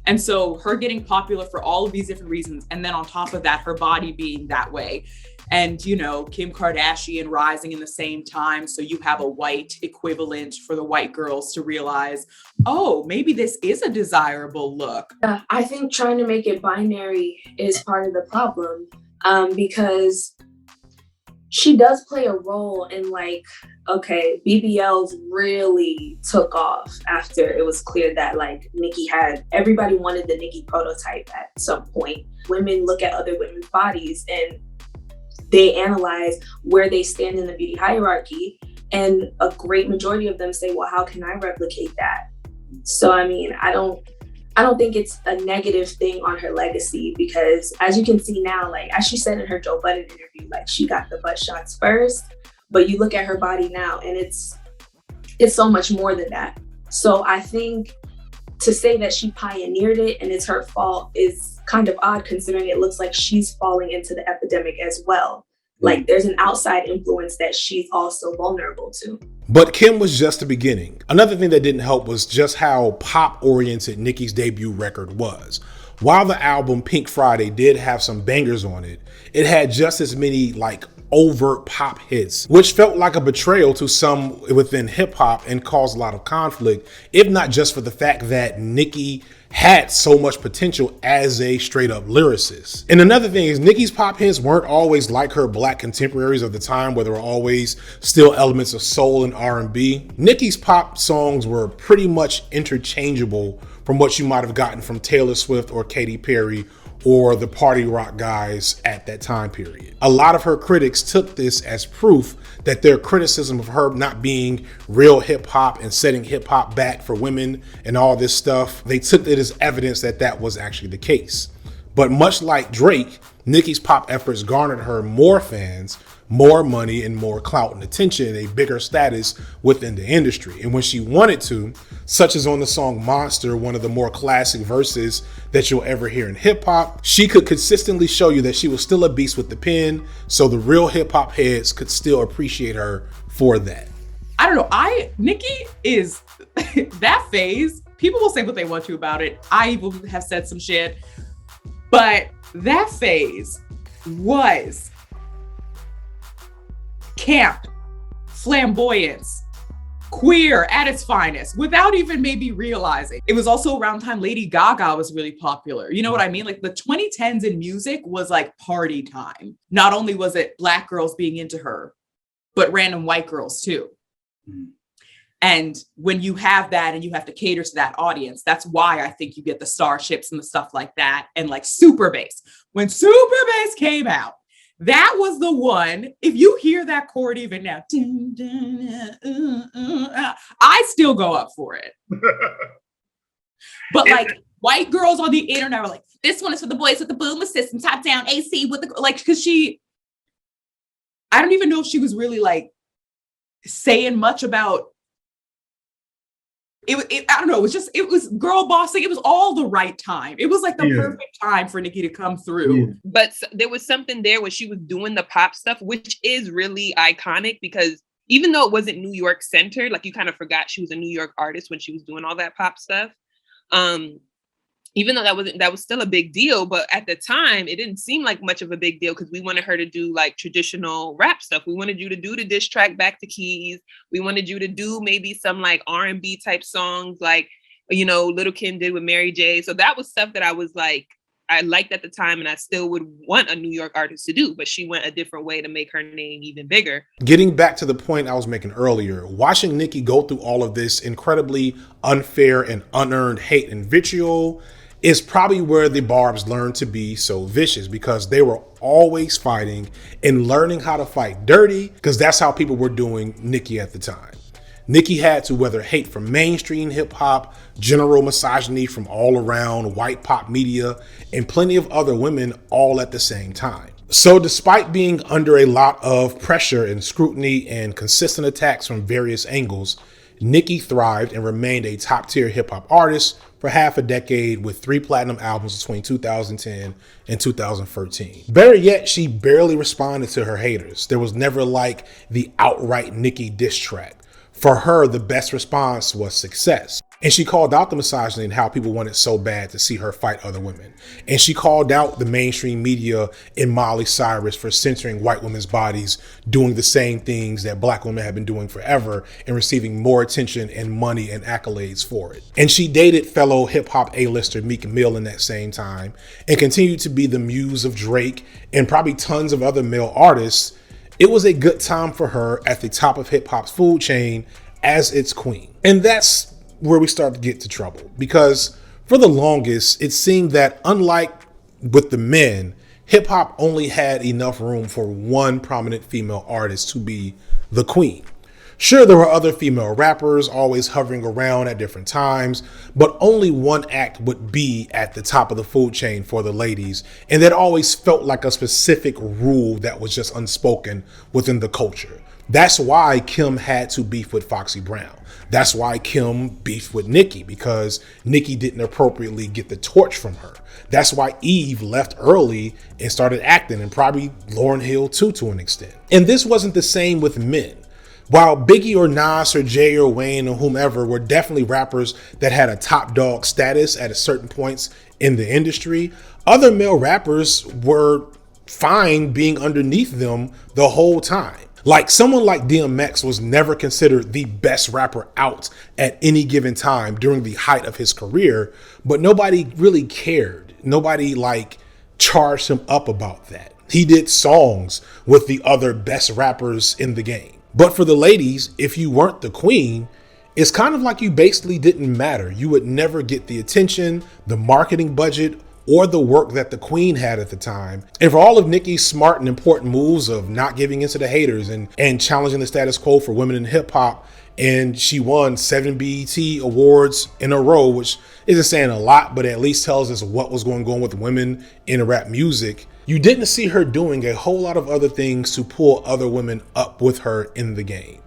And so her getting popular for all of these different reasons, and then on top of that, her body being that way. And, Kim Kardashian rising in the same time. So you have a white equivalent for the white girls to realize, oh, maybe this is a desirable look. I think trying to make it binary is part of the problem, because she does play a role in BBLs really took off after it was clear that Nicki everybody wanted the Nicki prototype at some point. Women look at other women's bodies and they analyze where they stand in the beauty hierarchy, and a great majority of them say, well, how can I replicate that? So, I don't think it's a negative thing on her legacy, because as you can see now, as she said in her Joe Budden interview, she got the butt shots first, but you look at her body now and it's so much more than that. So I think to say that she pioneered it and it's her fault is kind of odd, considering it looks like she's falling into the epidemic as well. There's an outside influence that she's also vulnerable to. But Kim was just the beginning. Another thing that didn't help was just how pop-oriented Nicki's debut record was. While the album Pink Friday did have some bangers on it, it had just as many overt pop hits, which felt like a betrayal to some within hip hop and caused a lot of conflict, if not just for the fact that Nicki had so much potential as a straight up lyricist. And another thing is Nicki's pop hits weren't always like her Black contemporaries of the time, where there were always still elements of soul and R&B. Nicki's pop songs were pretty much interchangeable from what you might have gotten from Taylor Swift or Katy Perry or the party rock guys at that time period. A lot of her critics took this as proof that their criticism of her not being real hip hop and setting hip hop back for women and all this stuff, they took it as evidence that that was actually the case. But much like Drake, Nicki's pop efforts garnered her more fans, more money, and more clout and attention, and a bigger status within the industry. And when she wanted to, such as on the song Monster, one of the more classic verses that you'll ever hear in hip hop, she could consistently show you that she was still a beast with the pen, so the real hip hop heads could still appreciate her for that. I don't know. Nicki is that phase. People will say what they want to about it. I even have said some shit, but that phase was camp, flamboyance, queer at its finest, without even maybe realizing. It was also around time Lady Gaga was really popular. You know what I mean? The 2010s in music was party time. Not only was it Black girls being into her, but random white girls too. Mm. And when you have that and you have to cater to that audience, that's why I think you get the starships and the stuff like that. And Super Bass. When Super Bass came out, that was the one. If you hear that chord even now, I still go up for it. But white girls on the internet were this one is for the boys with the boomer system, top down AC with the because I don't even know if she was really saying much about it. I don't know. It was girl bossing. It was all the right time. It was the perfect time for Nicki to come through. Yeah. But there was something there where she was doing the pop stuff, which is really iconic, because even though it wasn't New York centered, you kind of forgot she was a New York artist when she was doing all that pop stuff. Even though that was still a big deal, but at the time it didn't seem like much of a big deal, because we wanted her to do traditional rap stuff. We wanted you to do the diss track Back to Keys. We wanted you to do maybe some R&B type songs Lil Kim did with Mary J. So that was stuff that I was I liked at the time, and I still would want a New York artist to do, but she went a different way to make her name even bigger. Getting back to the point I was making earlier, watching Nicki go through all of this incredibly unfair and unearned hate and vitriol, is probably where the Barbz learned to be so vicious, because they were always fighting and learning how to fight dirty, because that's how people were doing Nicki at the time. Nicki had to weather hate from mainstream hip hop, general misogyny from all around white pop media, and plenty of other women all at the same time. So despite being under a lot of pressure and scrutiny and consistent attacks from various angles, Nicki thrived and remained a top tier hip hop artist for half a decade with 3 platinum albums between 2010 and 2013. Better yet, she barely responded to her haters. There was never like the outright Nicki diss track. For her, the best response was success. And she called out the misogyny and how people wanted so bad to see her fight other women. And she called out the mainstream media and Miley Cyrus for censoring white women's bodies, doing the same things that black women have been doing forever and receiving more attention and money and accolades for it. And she dated fellow hip hop A-lister Meek Mill in that same time and continued to be the muse of Drake and probably tons of other male artists. It was a good time for her at the top of hip hop's food chain as its queen. And that's where we start to get to trouble, because for the longest, it seemed that unlike with the men, hip hop only had enough room for one prominent female artist to be the queen. Sure, there were other female rappers always hovering around at different times, but only one act would be at the top of the food chain for the ladies, and that always felt like a specific rule that was just unspoken within the culture. That's why Kim had to beef with Foxy Brown. That's why Kim beefed with Nicki, because Nicki didn't appropriately get the torch from her. That's why Eve left early and started acting, and probably Lauryn Hill too, to an extent. And this wasn't the same with men. While Biggie or Nas or Jay or Wayne or whomever were definitely rappers that had a top dog status at a certain points in the industry, other male rappers were fine being underneath them the whole time. Like someone like DMX was never considered the best rapper out at any given time during the height of his career, but nobody really cared. Nobody charged him up about that. He did songs with the other best rappers in the game. But for the ladies, if you weren't the queen, it's kind of like you basically didn't matter. You would never get the attention, the marketing budget, or the work that the queen had at the time. And for all of Nicki's smart and important moves of not giving into the haters and challenging the status quo for women in hip hop, and she won 7 BET awards in a row, which isn't saying a lot, but at least tells us what was going on with women in rap music. You didn't see her doing a whole lot of other things to pull other women up with her in the game.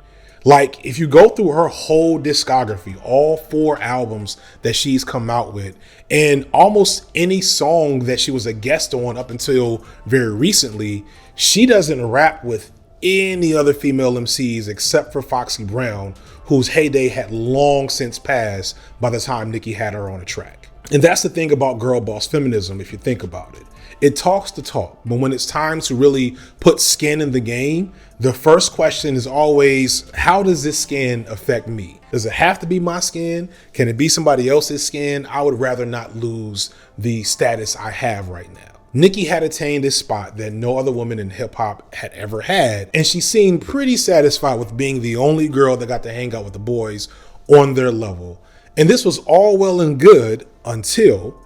Like, if you go through her whole discography, all 4 albums that she's come out with, and almost any song that she was a guest on up until very recently, she doesn't rap with any other female MCs except for Foxy Brown, whose heyday had long since passed by the time Nicki had her on a track. And that's the thing about girl boss feminism, if you think about it. It talks the talk, but when it's time to really put skin in the game, the first question is always, how does this skin affect me? Does it have to be my skin? Can it be somebody else's skin? I would rather not lose the status I have right now. Nicki had attained this spot that no other woman in hip hop had ever had, and she seemed pretty satisfied with being the only girl that got to hang out with the boys on their level. And this was all well and good until...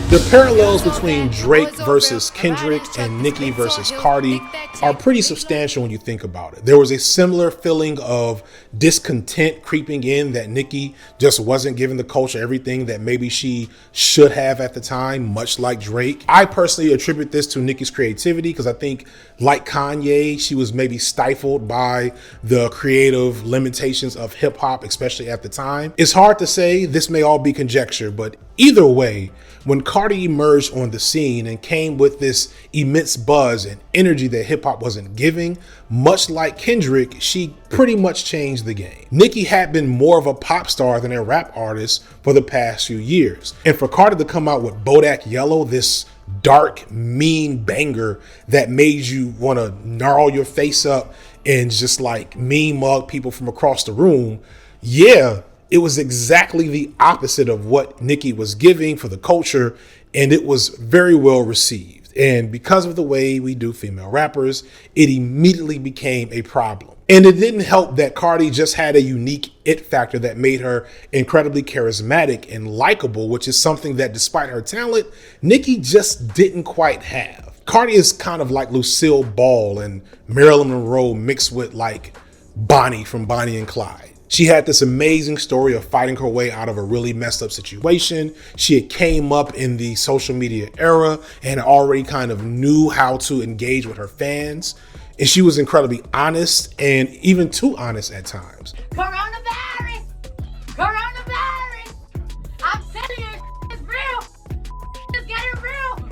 The parallels between Drake versus Kendrick and Nicki versus Cardi are pretty substantial when you think about it. There was a similar feeling of discontent creeping in that Nicki just wasn't giving the culture everything that maybe she should have at the time, much like Drake. I personally attribute this to Nicki's creativity because I think, like Kanye, she was maybe stifled by the creative limitations of hip hop, especially at the time. It's hard to say, this may all be conjecture, but Either way, when Cardi emerged on the scene and came with this immense buzz and energy that hip hop wasn't giving, much like Kendrick, she pretty much changed the game. Nicki had been more of a pop star than a rap artist for the past few years. And for Cardi to come out with Bodak Yellow, this dark, mean banger that made you want to gnarl your face up and just like mean mug people from across the room, yeah, it was exactly the opposite of what Nicki was giving for the culture, and it was very well received. And because of the way we do female rappers, it immediately became a problem. And it didn't help that Cardi just had a unique it factor that made her incredibly charismatic and likable, which is something that despite her talent, Nicki just didn't quite have. Cardi is kind of like Lucille Ball and Marilyn Monroe mixed with like Bonnie from Bonnie and Clyde. She had this amazing story of fighting her way out of a really messed up situation. She had came up in the social media era and already kind of knew how to engage with her fans. And she was incredibly honest and even too honest at times. Coronavirus! Coronavirus! I'm telling you, it's real! It's getting real!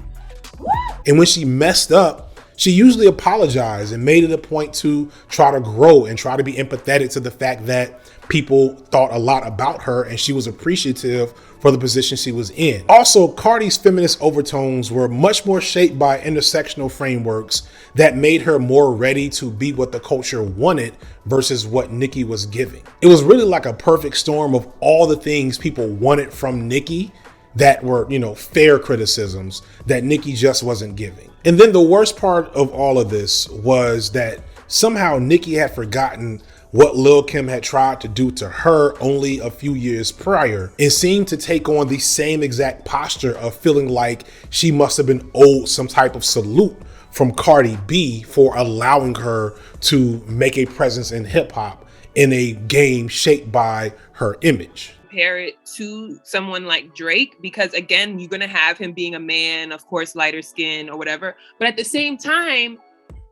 Woo! And when she messed up, she usually apologized and made it a point to try to grow and try to be empathetic to the fact that people thought a lot about her and she was appreciative for the position she was in. Also, Cardi's feminist overtones were much more shaped by intersectional frameworks that made her more ready to be what the culture wanted versus what Nicki was giving. It was really like a perfect storm of all the things people wanted from Nicki that were, fair criticisms that Nicki just wasn't giving. And then the worst part of all of this was that somehow Nicki had forgotten what Lil Kim had tried to do to her only a few years prior and seemed to take on the same exact posture of feeling like she must have been owed some type of salute from Cardi B for allowing her to make a presence in hip hop in a game shaped by her image. Compare it to someone like Drake, because again, you're gonna have him being a man, of course, lighter skin or whatever. But at the same time,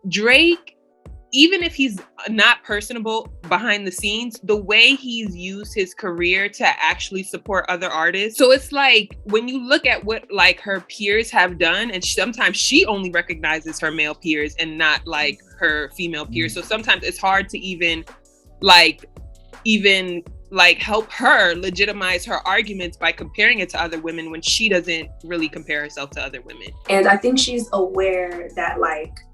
Drake, even if he's not personable behind the scenes, the way he's used his career to actually support other artists. So it's like when you look at what like her peers have done, and sometimes she only recognizes her male peers and not like her female peers. So sometimes it's hard to even help her legitimize her arguments by comparing it to other women when she doesn't really compare herself to other women. And I think she's aware that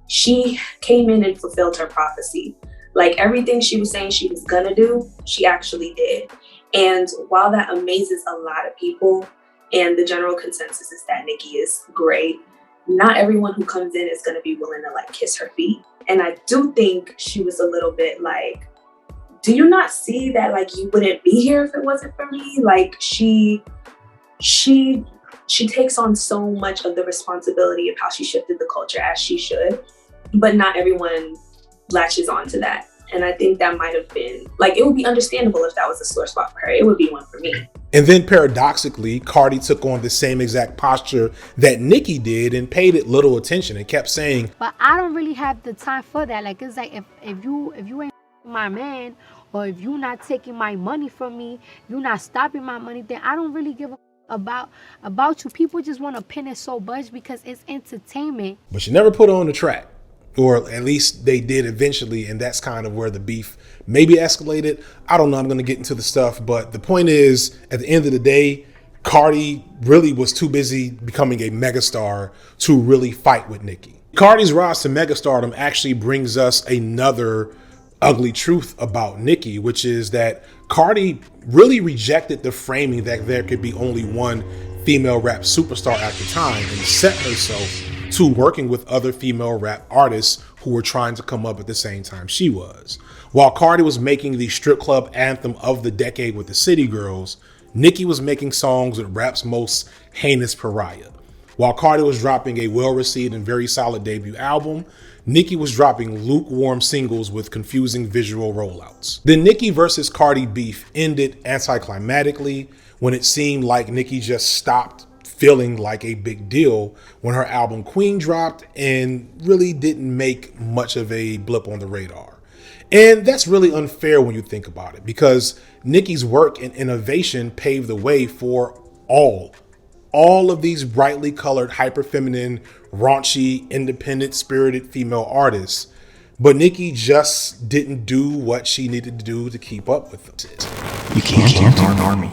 she came in and fulfilled her prophecy. Like everything she was saying she was gonna do, she actually did. And while that amazes a lot of people, and the general consensus is that Nicki is great, not everyone who comes in is gonna be willing to kiss her feet. And I do think she was a little bit do you not see that you wouldn't be here if it wasn't for me? She takes on so much of the responsibility of how she shifted the culture, as she should, but not everyone latches on to that. And I think that might have been it would be understandable if that was a sore spot for her. It would be one for me. And then paradoxically, Cardi took on the same exact posture that Nicki did and paid it little attention and kept saying, but I don't really have the time for that. It's like if you ain't my man, or if you're not taking my money from me, you're not stopping my money, then I don't really give a about you. People just want to pin it so much because it's entertainment. But she never put on the track, or at least they did eventually, and that's kind of where the beef maybe escalated. I don't know, I'm going to get into the stuff, but the point is, at the end of the day, Cardi really was too busy becoming a megastar to really fight with Nicki. Cardi's rise to megastardom actually brings us another ugly truth about Nicki, which is that Cardi really rejected the framing that there could be only one female rap superstar at the time and set herself to working with other female rap artists who were trying to come up at the same time she was. While Cardi was making the strip club anthem of the decade with the City Girls, Nicki was making songs with rap's most heinous pariah. While Cardi was dropping a well-received and very solid debut album, Nicki was dropping lukewarm singles with confusing visual rollouts. The Nicki versus Cardi beef ended anticlimactically when it seemed like Nicki just stopped feeling like a big deal when her album Queen dropped and really didn't make much of a blip on the radar. And that's really unfair when you think about it, because Nicki's work and innovation paved the way for all all of these brightly colored, hyper feminine, raunchy, independent spirited female artists. But Nicki just didn't do what she needed to do to keep up with them. You can't ignore me.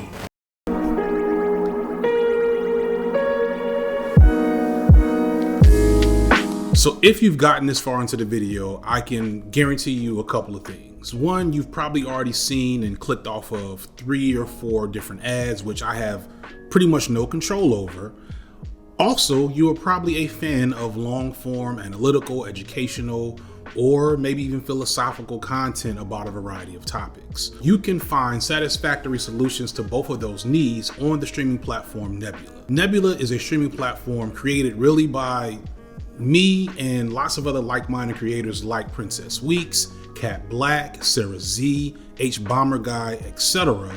So if you've gotten this far into the video, I can guarantee you a couple of things. One, you've probably already seen and clicked off of 3 or 4 different ads, which I have pretty much no control over. Also, you are probably a fan of long form, analytical, educational, or maybe even philosophical content about a variety of topics. You can find satisfactory solutions to both of those needs on the streaming platform Nebula. Nebula is a streaming platform created really by me and lots of other like-minded creators like Princess Weeks, Cat Black, Sarah Z, H Bomber Guy, etc.,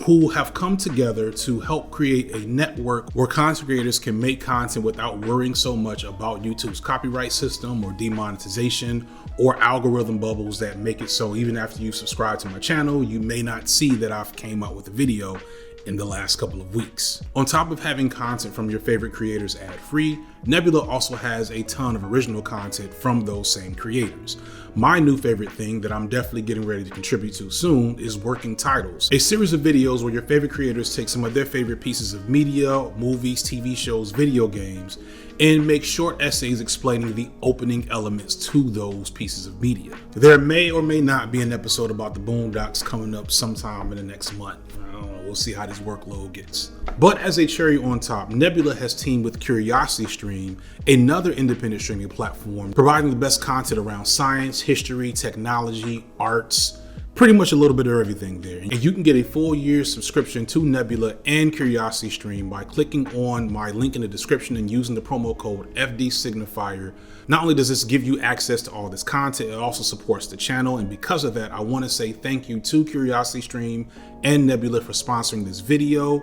who have come together to help create a network where content creators can make content without worrying so much about YouTube's copyright system or demonetization or algorithm bubbles that make it so even after you subscribe to my channel, you may not see that I've came out with a video in the last couple of weeks. On top of having content from your favorite creators ad-free, Nebula also has a ton of original content from those same creators. My new favorite thing that I'm definitely getting ready to contribute to soon is Working Titles, a series of videos where your favorite creators take some of their favorite pieces of media, movies, TV shows, video games, and make short essays explaining the opening elements to those pieces of media. There may or may not be an episode about the Boondocks coming up sometime in the next month. I don't know, we'll see how this workload gets. But as a cherry on top, Nebula has teamed with CuriosityStream, another independent streaming platform, providing the best content around science, history, technology, arts, pretty much a little bit of everything there. And you can get a full year's subscription to Nebula and CuriosityStream by clicking on my link in the description and using the promo code FD Signifier. Not only does this give you access to all this content, it also supports the channel. And because of that, I want to say thank you to CuriosityStream and Nebula for sponsoring this video.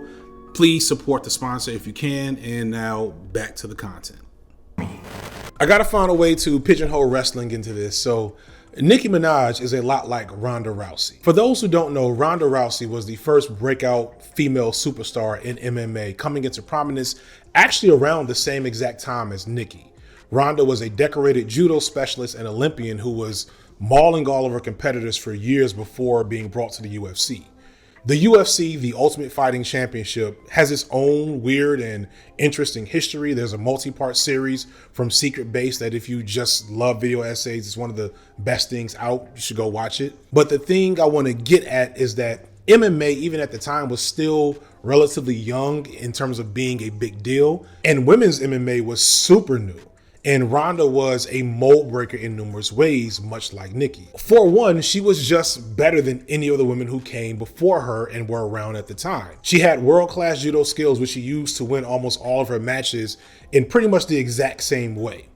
Please support the sponsor if you can. And now back to the content. I gotta find a way to pigeonhole wrestling into this. So Nicki Minaj is a lot like Ronda Rousey. For those who don't know, Ronda Rousey was the first breakout female superstar in MMA, coming into prominence actually around the same exact time as Nicki. Ronda was a decorated judo specialist and Olympian who was mauling all of her competitors for years before being brought to the UFC. The UFC, the Ultimate Fighting Championship, has its own weird and interesting history. There's a multi-part series from Secret Base that if you just love video essays, it's one of the best things out. You should go watch it. But the thing I want to get at is that MMA, even at the time, was still relatively young in terms of being a big deal. And women's MMA was super new. And Ronda was a mold breaker in numerous ways, much like Nicki. For one, she was just better than any of the women who came before her and were around at the time. She had world-class judo skills, which she used to win almost all of her matches in pretty much the exact same way.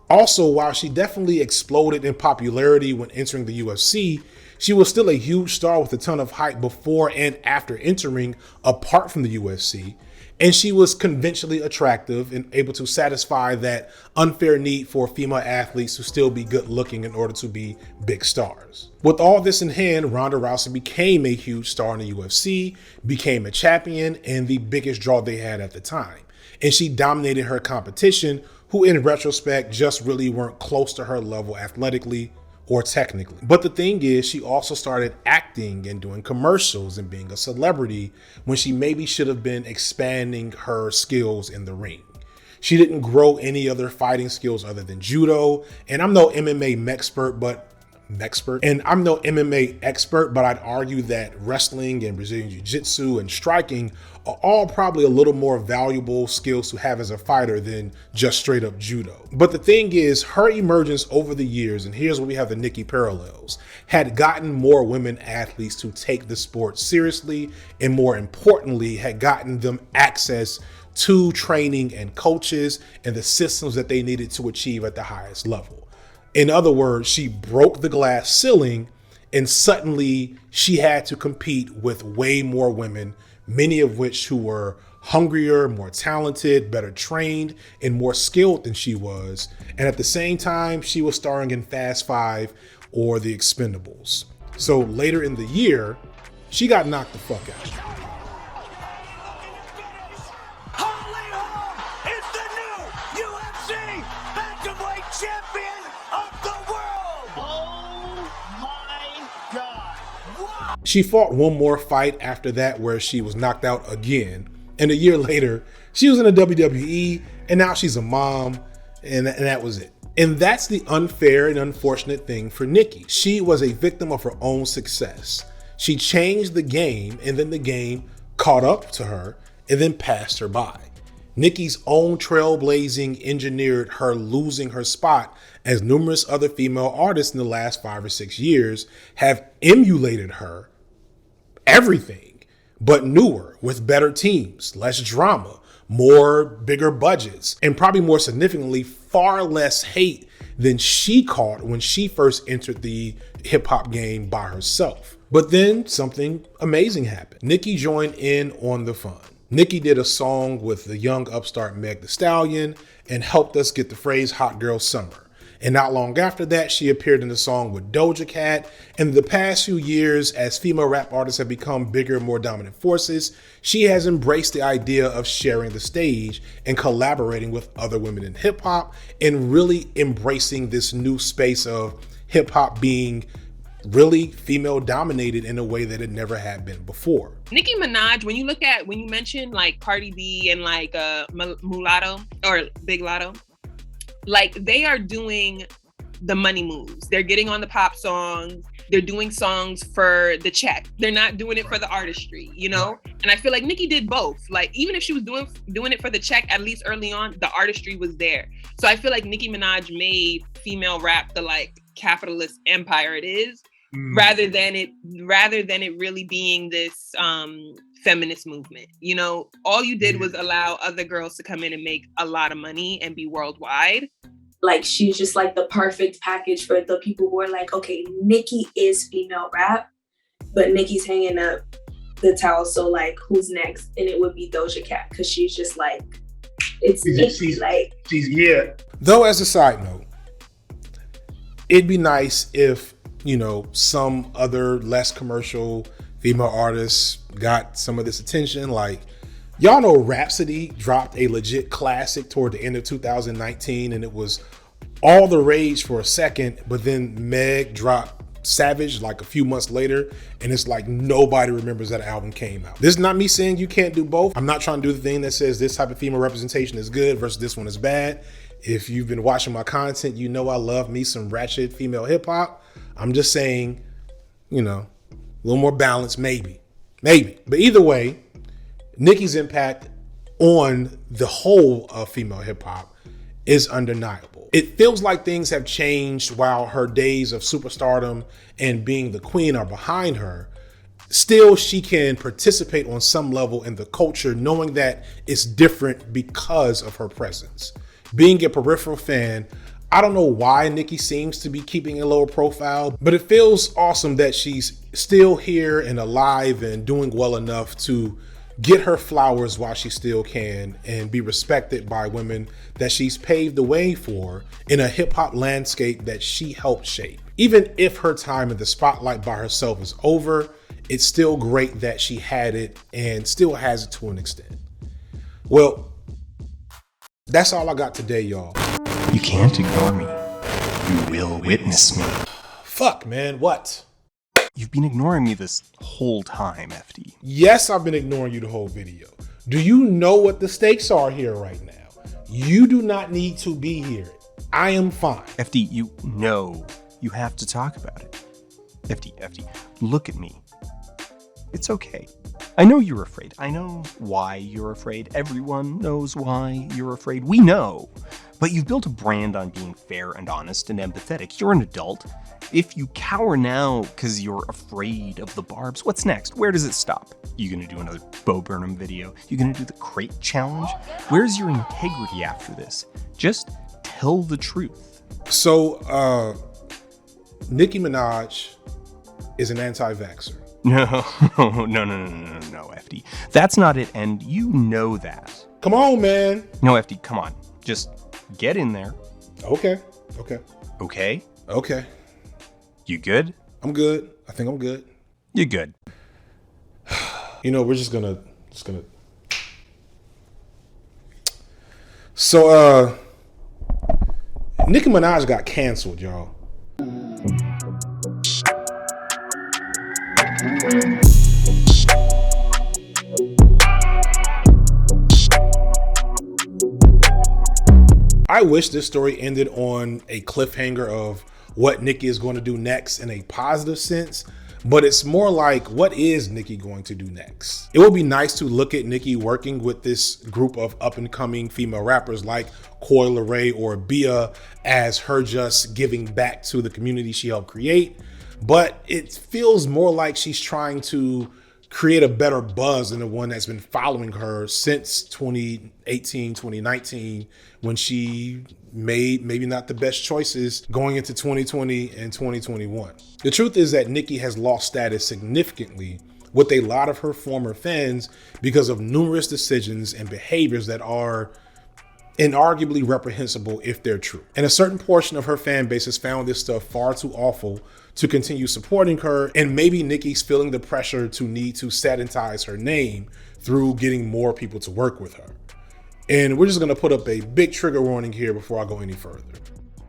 Also, while she definitely exploded in popularity when entering the UFC, she was still a huge star with a ton of hype before and after entering, apart from the UFC. And she was conventionally attractive and able to satisfy that unfair need for female athletes to still be good looking in order to be big stars. With all this in hand, Ronda Rousey became a huge star in the UFC, became a champion, and the biggest draw they had at the time. And she dominated her competition, who in retrospect just really weren't close to her level athletically or technically. But the thing is, she also started acting and doing commercials and being a celebrity when she maybe should have been expanding her skills in the ring. She didn't grow any other fighting skills other than judo. And I'm no MMA expert, but I'd argue that wrestling and Brazilian Jiu-Jitsu and striking are all probably a little more valuable skills to have as a fighter than just straight up judo. But the thing is, her emergence over the years, and here's where we have the Nicki parallels, had gotten more women athletes to take the sport seriously, and more importantly, had gotten them access to training and coaches and the systems that they needed to achieve at the highest level. In other words, she broke the glass ceiling and suddenly she had to compete with way more women, many of which who were hungrier, more talented, better trained, and more skilled than she was. And at the same time, she was starring in Fast 5 or The Expendables. So later in the year, she got knocked the fuck out. She fought one more fight after that where she was knocked out again. And a year later, she was in the WWE, and now she's a mom, and that was it. And that's the unfair and unfortunate thing for Nicki. She was a victim of her own success. She changed the game, and then the game caught up to her and then passed her by. Nicki's own trailblazing engineered her losing her spot, as numerous other female artists in the last 5 or 6 years have emulated her everything, but newer, with better teams, less drama, bigger budgets, and probably more significantly, far less hate than she caught when she first entered the hip hop game by herself. But then something amazing happened. Nicki joined in on the fun. Nicki did a song with the young upstart Meg Thee Stallion and helped us get the phrase Hot Girl Summer. And not long after that, she appeared in the song with Doja Cat. And the past few years, as female rap artists have become bigger, more dominant forces, she has embraced the idea of sharing the stage and collaborating with other women in hip hop and really embracing this new space of hip hop being really female dominated in a way that it never had been before. Nicki Minaj, when you mention like Cardi B and like Mulatto or Big Lotto, like they are doing the money moves. They're getting on the pop songs. They're doing songs for the check. They're not doing it for the artistry, you know? And I feel like Nicki did both. Like even if she was doing it for the check, at least early on, the artistry was there. So I feel like Nicki Minaj made female rap the like capitalist empire it is, rather than it really being this feminist movement. You know, all you did was allow other girls to come in and make a lot of money and be worldwide. Like she's just like the perfect package for the people who are like, okay, Nicki is female rap, but Nicki's hanging up the towel. So like, who's next? And it would be Doja Cat, because she's just like, it's Nicki. She's yeah. Though, as a side note, it'd be nice if, you know, some other less commercial female artists got some of this attention. Like, y'all know Rhapsody dropped a legit classic toward the end of 2019, and it was all the rage for a second, but then Meg dropped Savage like a few months later, and it's like nobody remembers that album came out. This is not me saying you can't do both. I'm not trying to do the thing that says this type of female representation is good versus this one is bad. If you've been watching my content, you know I love me some ratchet female hip hop. I'm just saying, you know, a little more balance, maybe. But either way, Nicki's impact on the whole of female hip hop is undeniable. It feels like things have changed while her days of superstardom and being the queen are behind her. Still, she can participate on some level in the culture, knowing that it's different because of her presence. Being a peripheral fan, I don't know why Nicki seems to be keeping a lower profile, but it feels awesome that she's still here and alive and doing well enough to get her flowers while she still can and be respected by women that she's paved the way for in a hip hop landscape that she helped shape. Even if her time in the spotlight by herself is over, it's still great that she had it and still has it to an extent. Well, that's all I got today, y'all. You can't ignore me. You will witness me. Fuck, man, what? You've been ignoring me this whole time, FD. Yes, I've been ignoring you the whole video. Do you know what the stakes are here right now? You do not need to be here. I am fine. FD, you know you have to talk about it. FD, look at me. It's okay. I know you're afraid. I know why you're afraid. Everyone knows why you're afraid. We know. But you've built a brand on being fair and honest and empathetic. You're an adult. If you cower now because you're afraid of the Barbz, what's next? Where does it stop? You gonna do another Bo Burnham video? You gonna do the crate challenge? Where's your integrity after this? Just tell the truth. So, Nicki Minaj is an anti-vaxxer. No, FD. That's not it, and you know that. Come on, man. No, FD, come on. Just get in there. Okay. Okay? You good? I'm good. I think I'm good. You're good. You know, we're just gonna. So, Nicki Minaj got canceled, y'all. I wish this story ended on a cliffhanger of what Nicki is going to do next in a positive sense, but it's more like, what is Nicki going to do next? It would be nice to look at Nicki working with this group of up and coming female rappers like Coi Leray or Bia as her just giving back to the community she helped create. But it feels more like she's trying to create a better buzz than the one that's been following her since 2018, 2019, when she made maybe not the best choices going into 2020 and 2021. The truth is that Nicki has lost status significantly with a lot of her former fans because of numerous decisions and behaviors that are inarguably reprehensible if they're true. And a certain portion of her fan base has found this stuff far too awful to continue supporting her, and maybe Nicki's feeling the pressure to need to sanitize her name through getting more people to work with her. And we're just gonna put up a big trigger warning here before I go any further.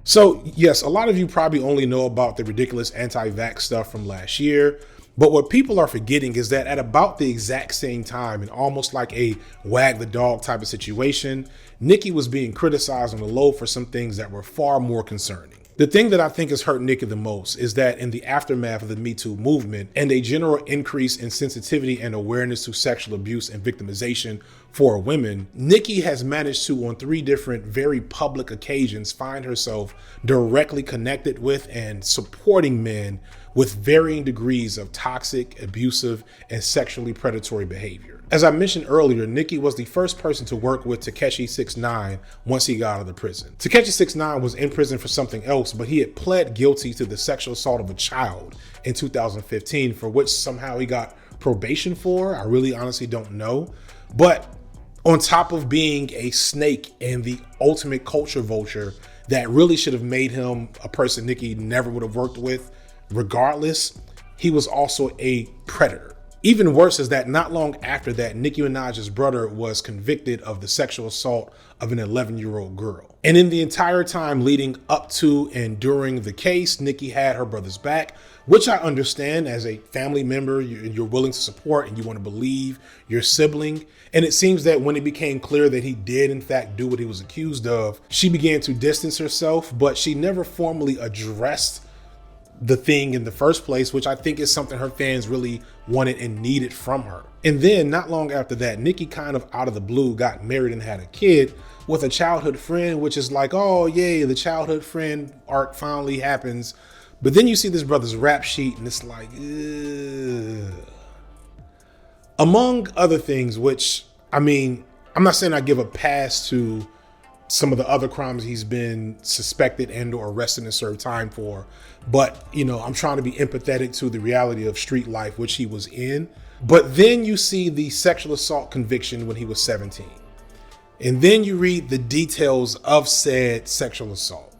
So yes, a lot of you probably only know about the ridiculous anti-vax stuff from last year, but what people are forgetting is that at about the exact same time, and almost like a wag the dog type of situation, Nicki was being criticized on the low for some things that were far more concerning. The thing that I think has hurt Nicki the most is that in the aftermath of the Me Too movement and a general increase in sensitivity and awareness to sexual abuse and victimization for women, Nicki has managed to, on 3 different very public occasions, find herself directly connected with and supporting men with varying degrees of toxic, abusive, and sexually predatory behavior. As I mentioned earlier, Nicki was the first person to work with Tekashi 6ix9ine once he got out of the prison. Tekashi 6ix9ine was in prison for something else, but he had pled guilty to the sexual assault of a child in 2015, for which somehow he got probation for. I really honestly don't know. But on top of being a snake and the ultimate culture vulture that really should have made him a person Nicki never would have worked with, regardless, he was also a predator. Even worse is that not long after that, Nicki Minaj's brother was convicted of the sexual assault of an 11-year-old girl. And in the entire time leading up to and during the case, Nicki had her brother's back, which I understand. As a family member, you're willing to support and you want to believe your sibling. And it seems that when it became clear that he did in fact do what he was accused of, she began to distance herself, but she never formally addressed the thing in the first place, which I think is something her fans really wanted and needed from her. And then not long after that, Nicki kind of out of the blue got married and had a kid with a childhood friend, which is like, oh yay, the childhood friend arc finally happens. But then you see this brother's rap sheet and it's like, ugh. Among other things, which, I mean, I'm not saying I give a pass to some of the other crimes he's been suspected and or arrested and served time for. But, you know, I'm trying to be empathetic to the reality of street life, which he was in. But then you see the sexual assault conviction when he was 17. And then you read the details of said sexual assault.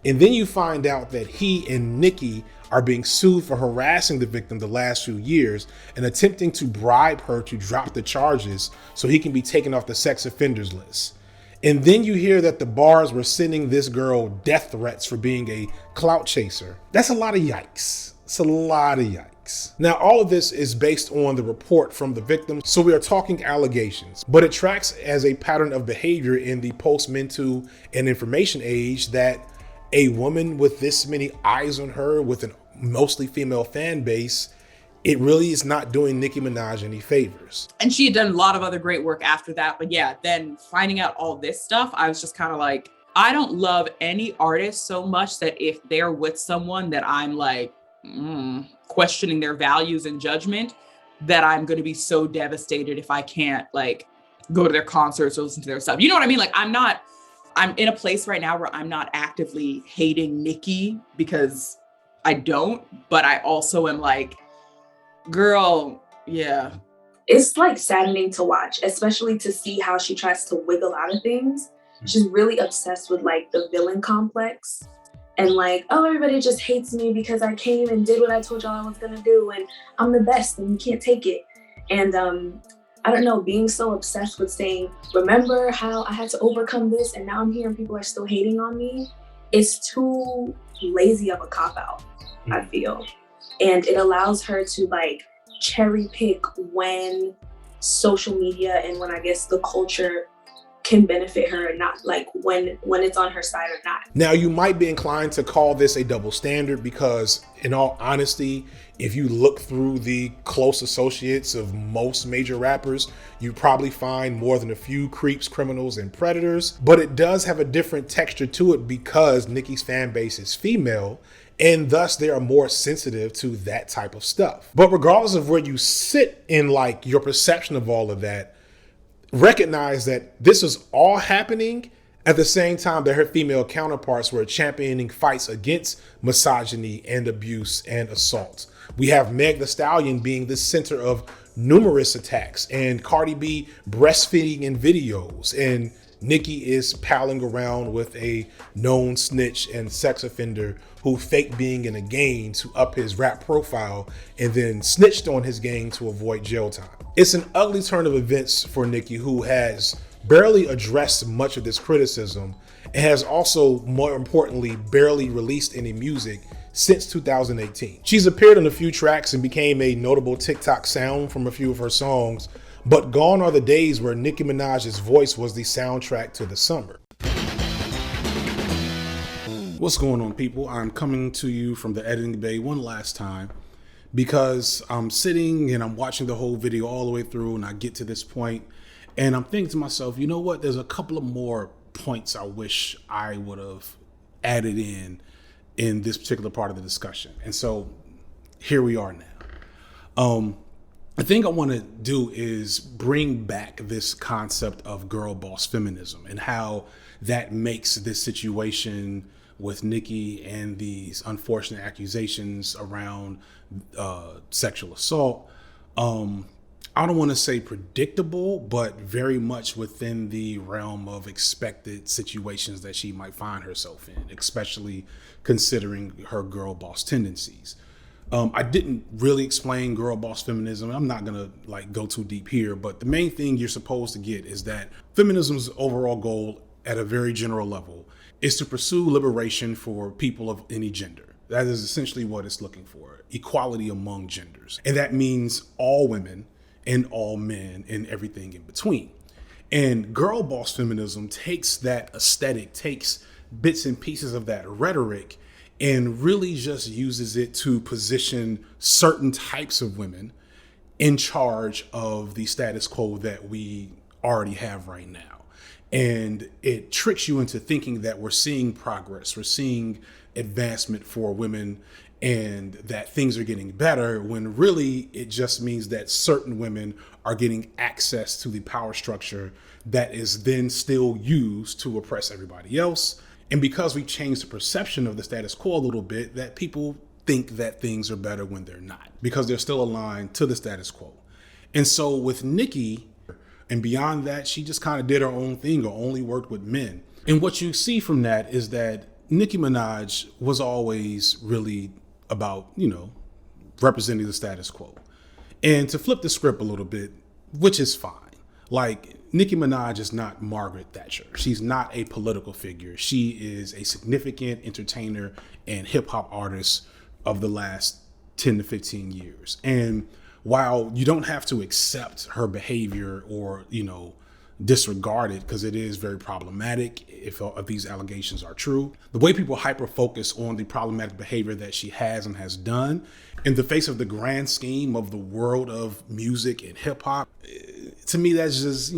And then you find out that he and Nicki are being sued for harassing the victim the last few years and attempting to bribe her to drop the charges so he can be taken off the sex offenders list. And then you hear that the Barbz were sending this girl death threats for being a clout chaser. That's a lot of yikes. It's a lot of yikes. Now, all of this is based on the report from the victim, so we are talking allegations, but it tracks as a pattern of behavior in the post-Me Too and information age that a woman with this many eyes on her, with a mostly female fan base, it really is not doing Nicki Minaj any favors. And she had done a lot of other great work after that. But yeah, then finding out all this stuff, I was just kind of like, I don't love any artist so much that if they're with someone that I'm like questioning their values and judgment, that I'm going to be so devastated if I can't like go to their concerts or listen to their stuff. You know what I mean? Like I'm in a place right now where I'm not actively hating Nicki because I don't, but I also am like, girl, yeah. It's like saddening to watch, especially to see how she tries to wiggle out of things. She's really obsessed with like the villain complex and like, oh, everybody just hates me because I came and did what I told y'all I was gonna do and I'm the best and you can't take it. And I don't know, being so obsessed with saying, remember how I had to overcome this and now I'm here and people are still hating on me. It's too lazy of a cop-out, I feel. And it allows her to like cherry pick when social media and when I guess the culture can benefit her or not, like when it's on her side or not. Now, you might be inclined to call this a double standard because, in all honesty, if you look through the close associates of most major rappers, you probably find more than a few creeps, criminals, and predators. But it does have a different texture to it because Nicki's fan base is female, and thus they are more sensitive to that type of stuff. But regardless of where you sit in like your perception of all of that, recognize that this is all happening at the same time that her female counterparts were championing fights against misogyny and abuse and assault. We have Meg Thee Stallion being the center of numerous attacks, and Cardi B breastfeeding in videos, and Nicki is palling around with a known snitch and sex offender who faked being in a gang to up his rap profile and then snitched on his gang to avoid jail time. It's an ugly turn of events for Nicki, who has barely addressed much of this criticism and has also, more importantly, barely released any music since 2018. She's appeared on a few tracks and became a notable TikTok sound from a few of her songs, but gone are the days where Nicki Minaj's voice was the soundtrack to the summer. What's going on, people? I'm coming to you from the editing bay one last time because I'm sitting and I'm watching the whole video all the way through, and I get to this point and I'm thinking to myself, you know what? There's a couple of more points I wish I would have added in this particular part of the discussion. And so here we are now. The thing I want to do is bring back this concept of girl boss feminism and how that makes this situation with Nicki and these unfortunate accusations around sexual assault. I don't want to say predictable, but very much within the realm of expected situations that she might find herself in, especially considering her girl boss tendencies. I didn't really explain girl boss feminism. I'm not going to go too deep here, but the main thing you're supposed to get is that feminism's overall goal at a very general level is to pursue liberation for people of any gender. That is essentially what it's looking for, equality among genders. And that means all women and all men and everything in between. And girl boss feminism takes that aesthetic, takes bits and pieces of that rhetoric, and really just uses it to position certain types of women in charge of the status quo that we already have right now. And it tricks you into thinking that we're seeing progress, we're seeing advancement for women, and that things are getting better, when really it just means that certain women are getting access to the power structure that is then still used to oppress everybody else. And because we changed the perception of the status quo a little bit, that people think that things are better when they're not, because they're still aligned to the status quo. And so with Nicki, and beyond that, she just kind of did her own thing or only worked with men. And what you see from that is that Nicki Minaj was always really about, representing the status quo. And to flip the script a little bit, which is fine. Like, Nicki Minaj is not Margaret Thatcher. She's not a political figure. She is a significant entertainer and hip hop artist of the last 10 to 15 years. And while you don't have to accept her behavior or, disregard it, because it is very problematic if these allegations are true, the way people hyper focus on the problematic behavior that she has and has done in the face of the grand scheme of the world of music and hip hop, to me, that's just, I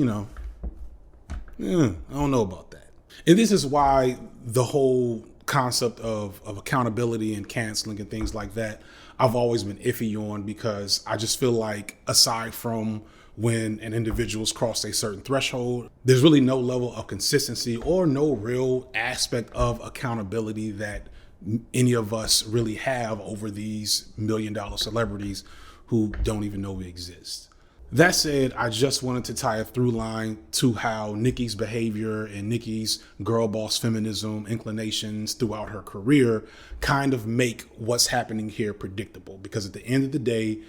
don't know about that. And this is why the whole concept of accountability and canceling and things like that, I've always been iffy on, because I just feel like aside from when an individual's crossed a certain threshold, there's really no level of consistency or no real aspect of accountability that any of us really have over these $1 million celebrities who don't even know we exist. That said, I just wanted to tie a through line to how Nicki's behavior and Nicki's girl boss feminism inclinations throughout her career kind of make what's happening here predictable. Because at the end of the day,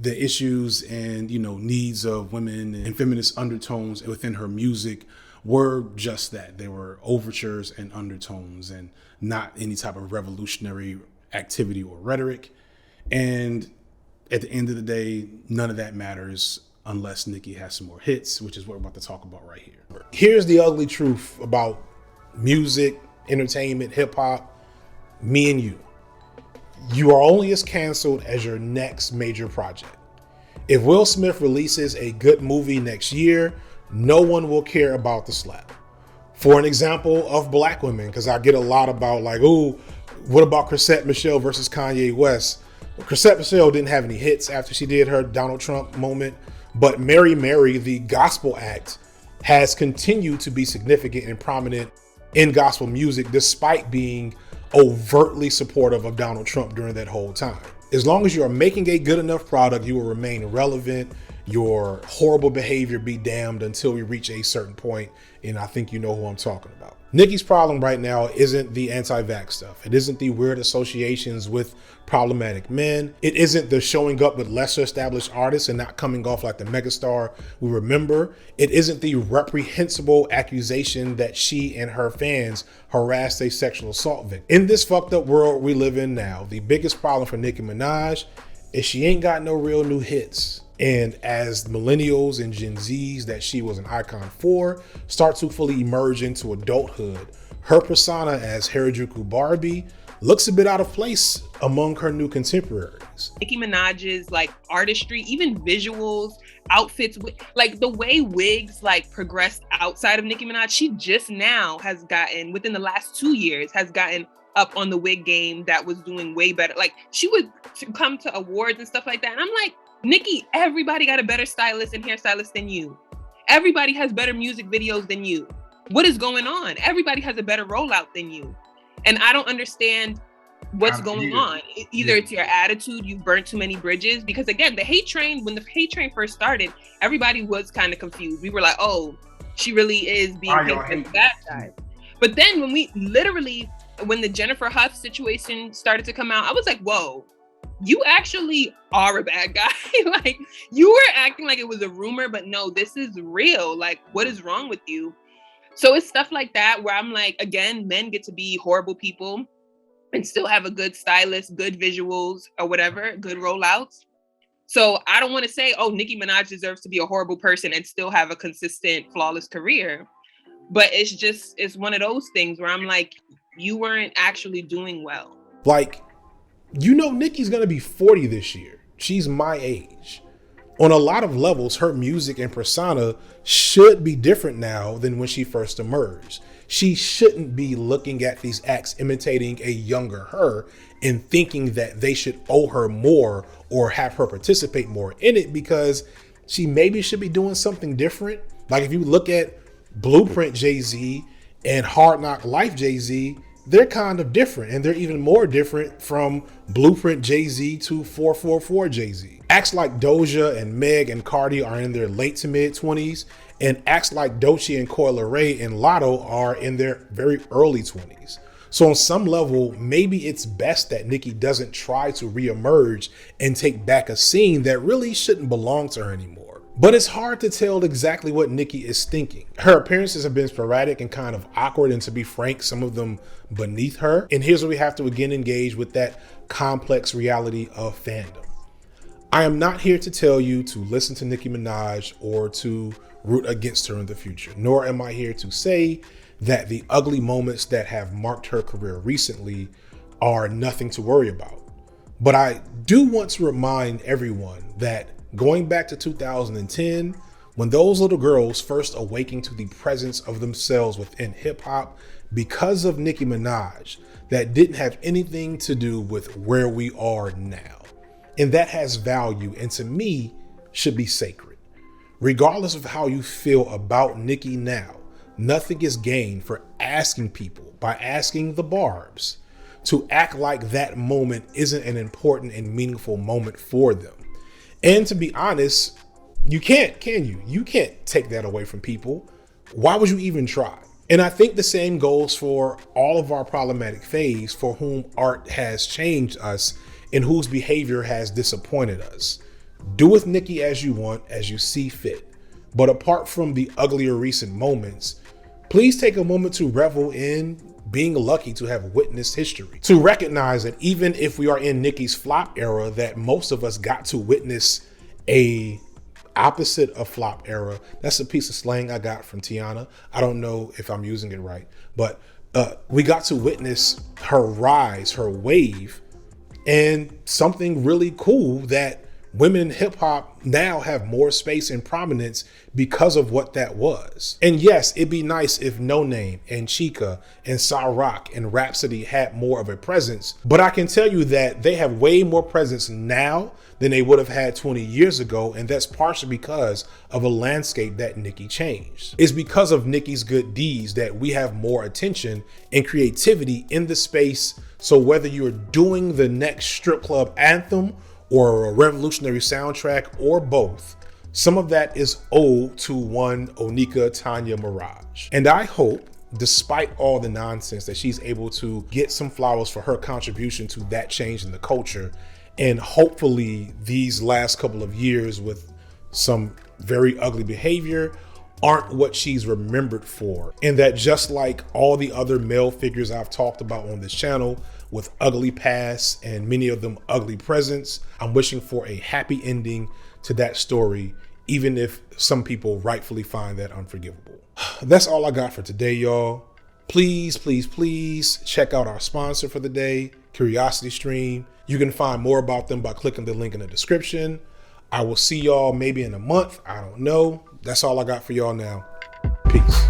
the issues and, needs of women and feminist undertones within her music were just that. They were overtures and undertones and not any type of revolutionary activity or rhetoric. And at the end of the day, none of that matters unless Nicki has some more hits, which is what we're about to talk about right here. Here's the ugly truth about music, entertainment, hip hop, me and you. You are only as canceled as your next major project. If Will Smith releases a good movie next year, no one will care about the slap. For an example of black women, because I get a lot about like, oh, what about Chrisette Michele versus Kanye West? Well, Chrisette Michele didn't have any hits after she did her Donald Trump moment, but Mary Mary, the gospel act, has continued to be significant and prominent in gospel music despite being overtly supportive of Donald Trump during that whole time. As long as you are making a good enough product, you will remain relevant. Your horrible behavior be damned until we reach a certain point, and I think you know who I'm talking about. Nicki's problem right now isn't the anti-vax stuff. It isn't the weird associations with problematic men. It isn't the showing up with lesser established artists and not coming off like the megastar we remember. It isn't the reprehensible accusation that she and her fans harassed a sexual assault victim. In this fucked up world we live in now, the biggest problem for Nicki Minaj is she ain't got no real new hits. And as millennials and Gen Zs that she was an icon for start to fully emerge into adulthood, her persona as Harajuku Barbie looks a bit out of place among her new contemporaries. Nicki Minaj's like artistry, even visuals, outfits, like the way wigs like progressed outside of Nicki Minaj, she just now has gotten, within the last 2 years, has gotten up on the wig game that was doing way better. Like she would come to awards and stuff like that. And I'm like, Nicki, everybody got a better stylist and hairstylist than you. Everybody has better music videos than you. What is going on? Everybody has a better rollout than you. And I don't understand what's going on. Either it's your attitude, you've burnt too many bridges. Because again, the hate train, when the hate train first started, everybody was kind of confused. We were like, oh, she really is being painted as bad guy. But then when when the Jennifer Huff situation started to come out, I was like, whoa, you actually are a bad guy. Like you were acting like it was a rumor, but no, this is real. Like what is wrong with you? So it's stuff like that where I'm like, again, men get to be horrible people and still have a good stylist, good visuals or whatever, good rollouts. So I don't want to say, oh, Nicki Minaj deserves to be a horrible person and still have a consistent, flawless career. But it's one of those things where I'm like, you weren't actually doing well. Like, you know, Nicki's gonna be 40 this year. She's my age. On a lot of levels, her music and persona should be different now than when she first emerged. She shouldn't be looking at these acts imitating a younger her and thinking that they should owe her more or have her participate more in it, because she maybe should be doing something different. Like if you look at Blueprint Jay-Z and Hard Knock Life Jay-Z, they're kind of different, and they're even more different from Blueprint Jay-Z to 444 Jay-Z. Acts like Doja and Meg and Cardi are in their late to mid 20s, and acts like Doechii and Coi Leray and Lotto are in their very early 20s. So on some level, maybe it's best that Nicki doesn't try to reemerge and take back a scene that really shouldn't belong to her anymore. But it's hard to tell exactly what Nicki is thinking. Her appearances have been sporadic and kind of awkward, and to be frank, some of them beneath her. And here's where we have to again engage with that complex reality of fandom. I am not here to tell you to listen to Nicki Minaj or to root against her in the future, nor am I here to say that the ugly moments that have marked her career recently are nothing to worry about. But I do want to remind everyone that going back to 2010, when those little girls first awakened to the presence of themselves within hip hop because of Nicki Minaj, that didn't have anything to do with where we are now. And that has value, and to me, should be sacred. Regardless of how you feel about Nicki now, nothing is gained for asking people, by asking the Barbz, to act like that moment isn't an important and meaningful moment for them. And to be honest, you can't, can you? You can't take that away from people. Why would you even try? And I think the same goes for all of our problematic faves for whom art has changed us and whose behavior has disappointed us. Do with Nicki as you want, as you see fit. But apart from the uglier recent moments, please take a moment to revel in being lucky to have witnessed history, to recognize that even if we are in Nicki's flop era, that most of us got to witness a opposite of flop era. That's a piece of slang I got from Tiana. I don't know if I'm using it right, but we got to witness her rise, her wave, and something really cool that women in hip hop now have more space and prominence because of what that was. And yes, it'd be nice if No Name and Chica and Rock and Rhapsody had more of a presence, but I can tell you that they have way more presence now than they would have had 20 years ago, and that's partially because of a landscape that Nicki changed. It's because of Nicki's good deeds that we have more attention and creativity in the space. So whether you're doing the next strip club anthem or a revolutionary soundtrack or both, some of that is owed to one Onika Tanya Mirage. And I hope, despite all the nonsense, that she's able to get some flowers for her contribution to that change in the culture. And hopefully these last couple of years with some very ugly behavior aren't what she's remembered for. And that just like all the other male figures I've talked about on this channel with ugly past and many of them ugly presents, I'm wishing for a happy ending to that story, even if some people rightfully find that unforgivable. That's all I got for today, y'all. Please, please, please check out our sponsor for the day, Curiosity Stream. You can find more about them by clicking the link in the description. I will see y'all maybe in a month. I don't know. That's all I got for y'all now. Peace.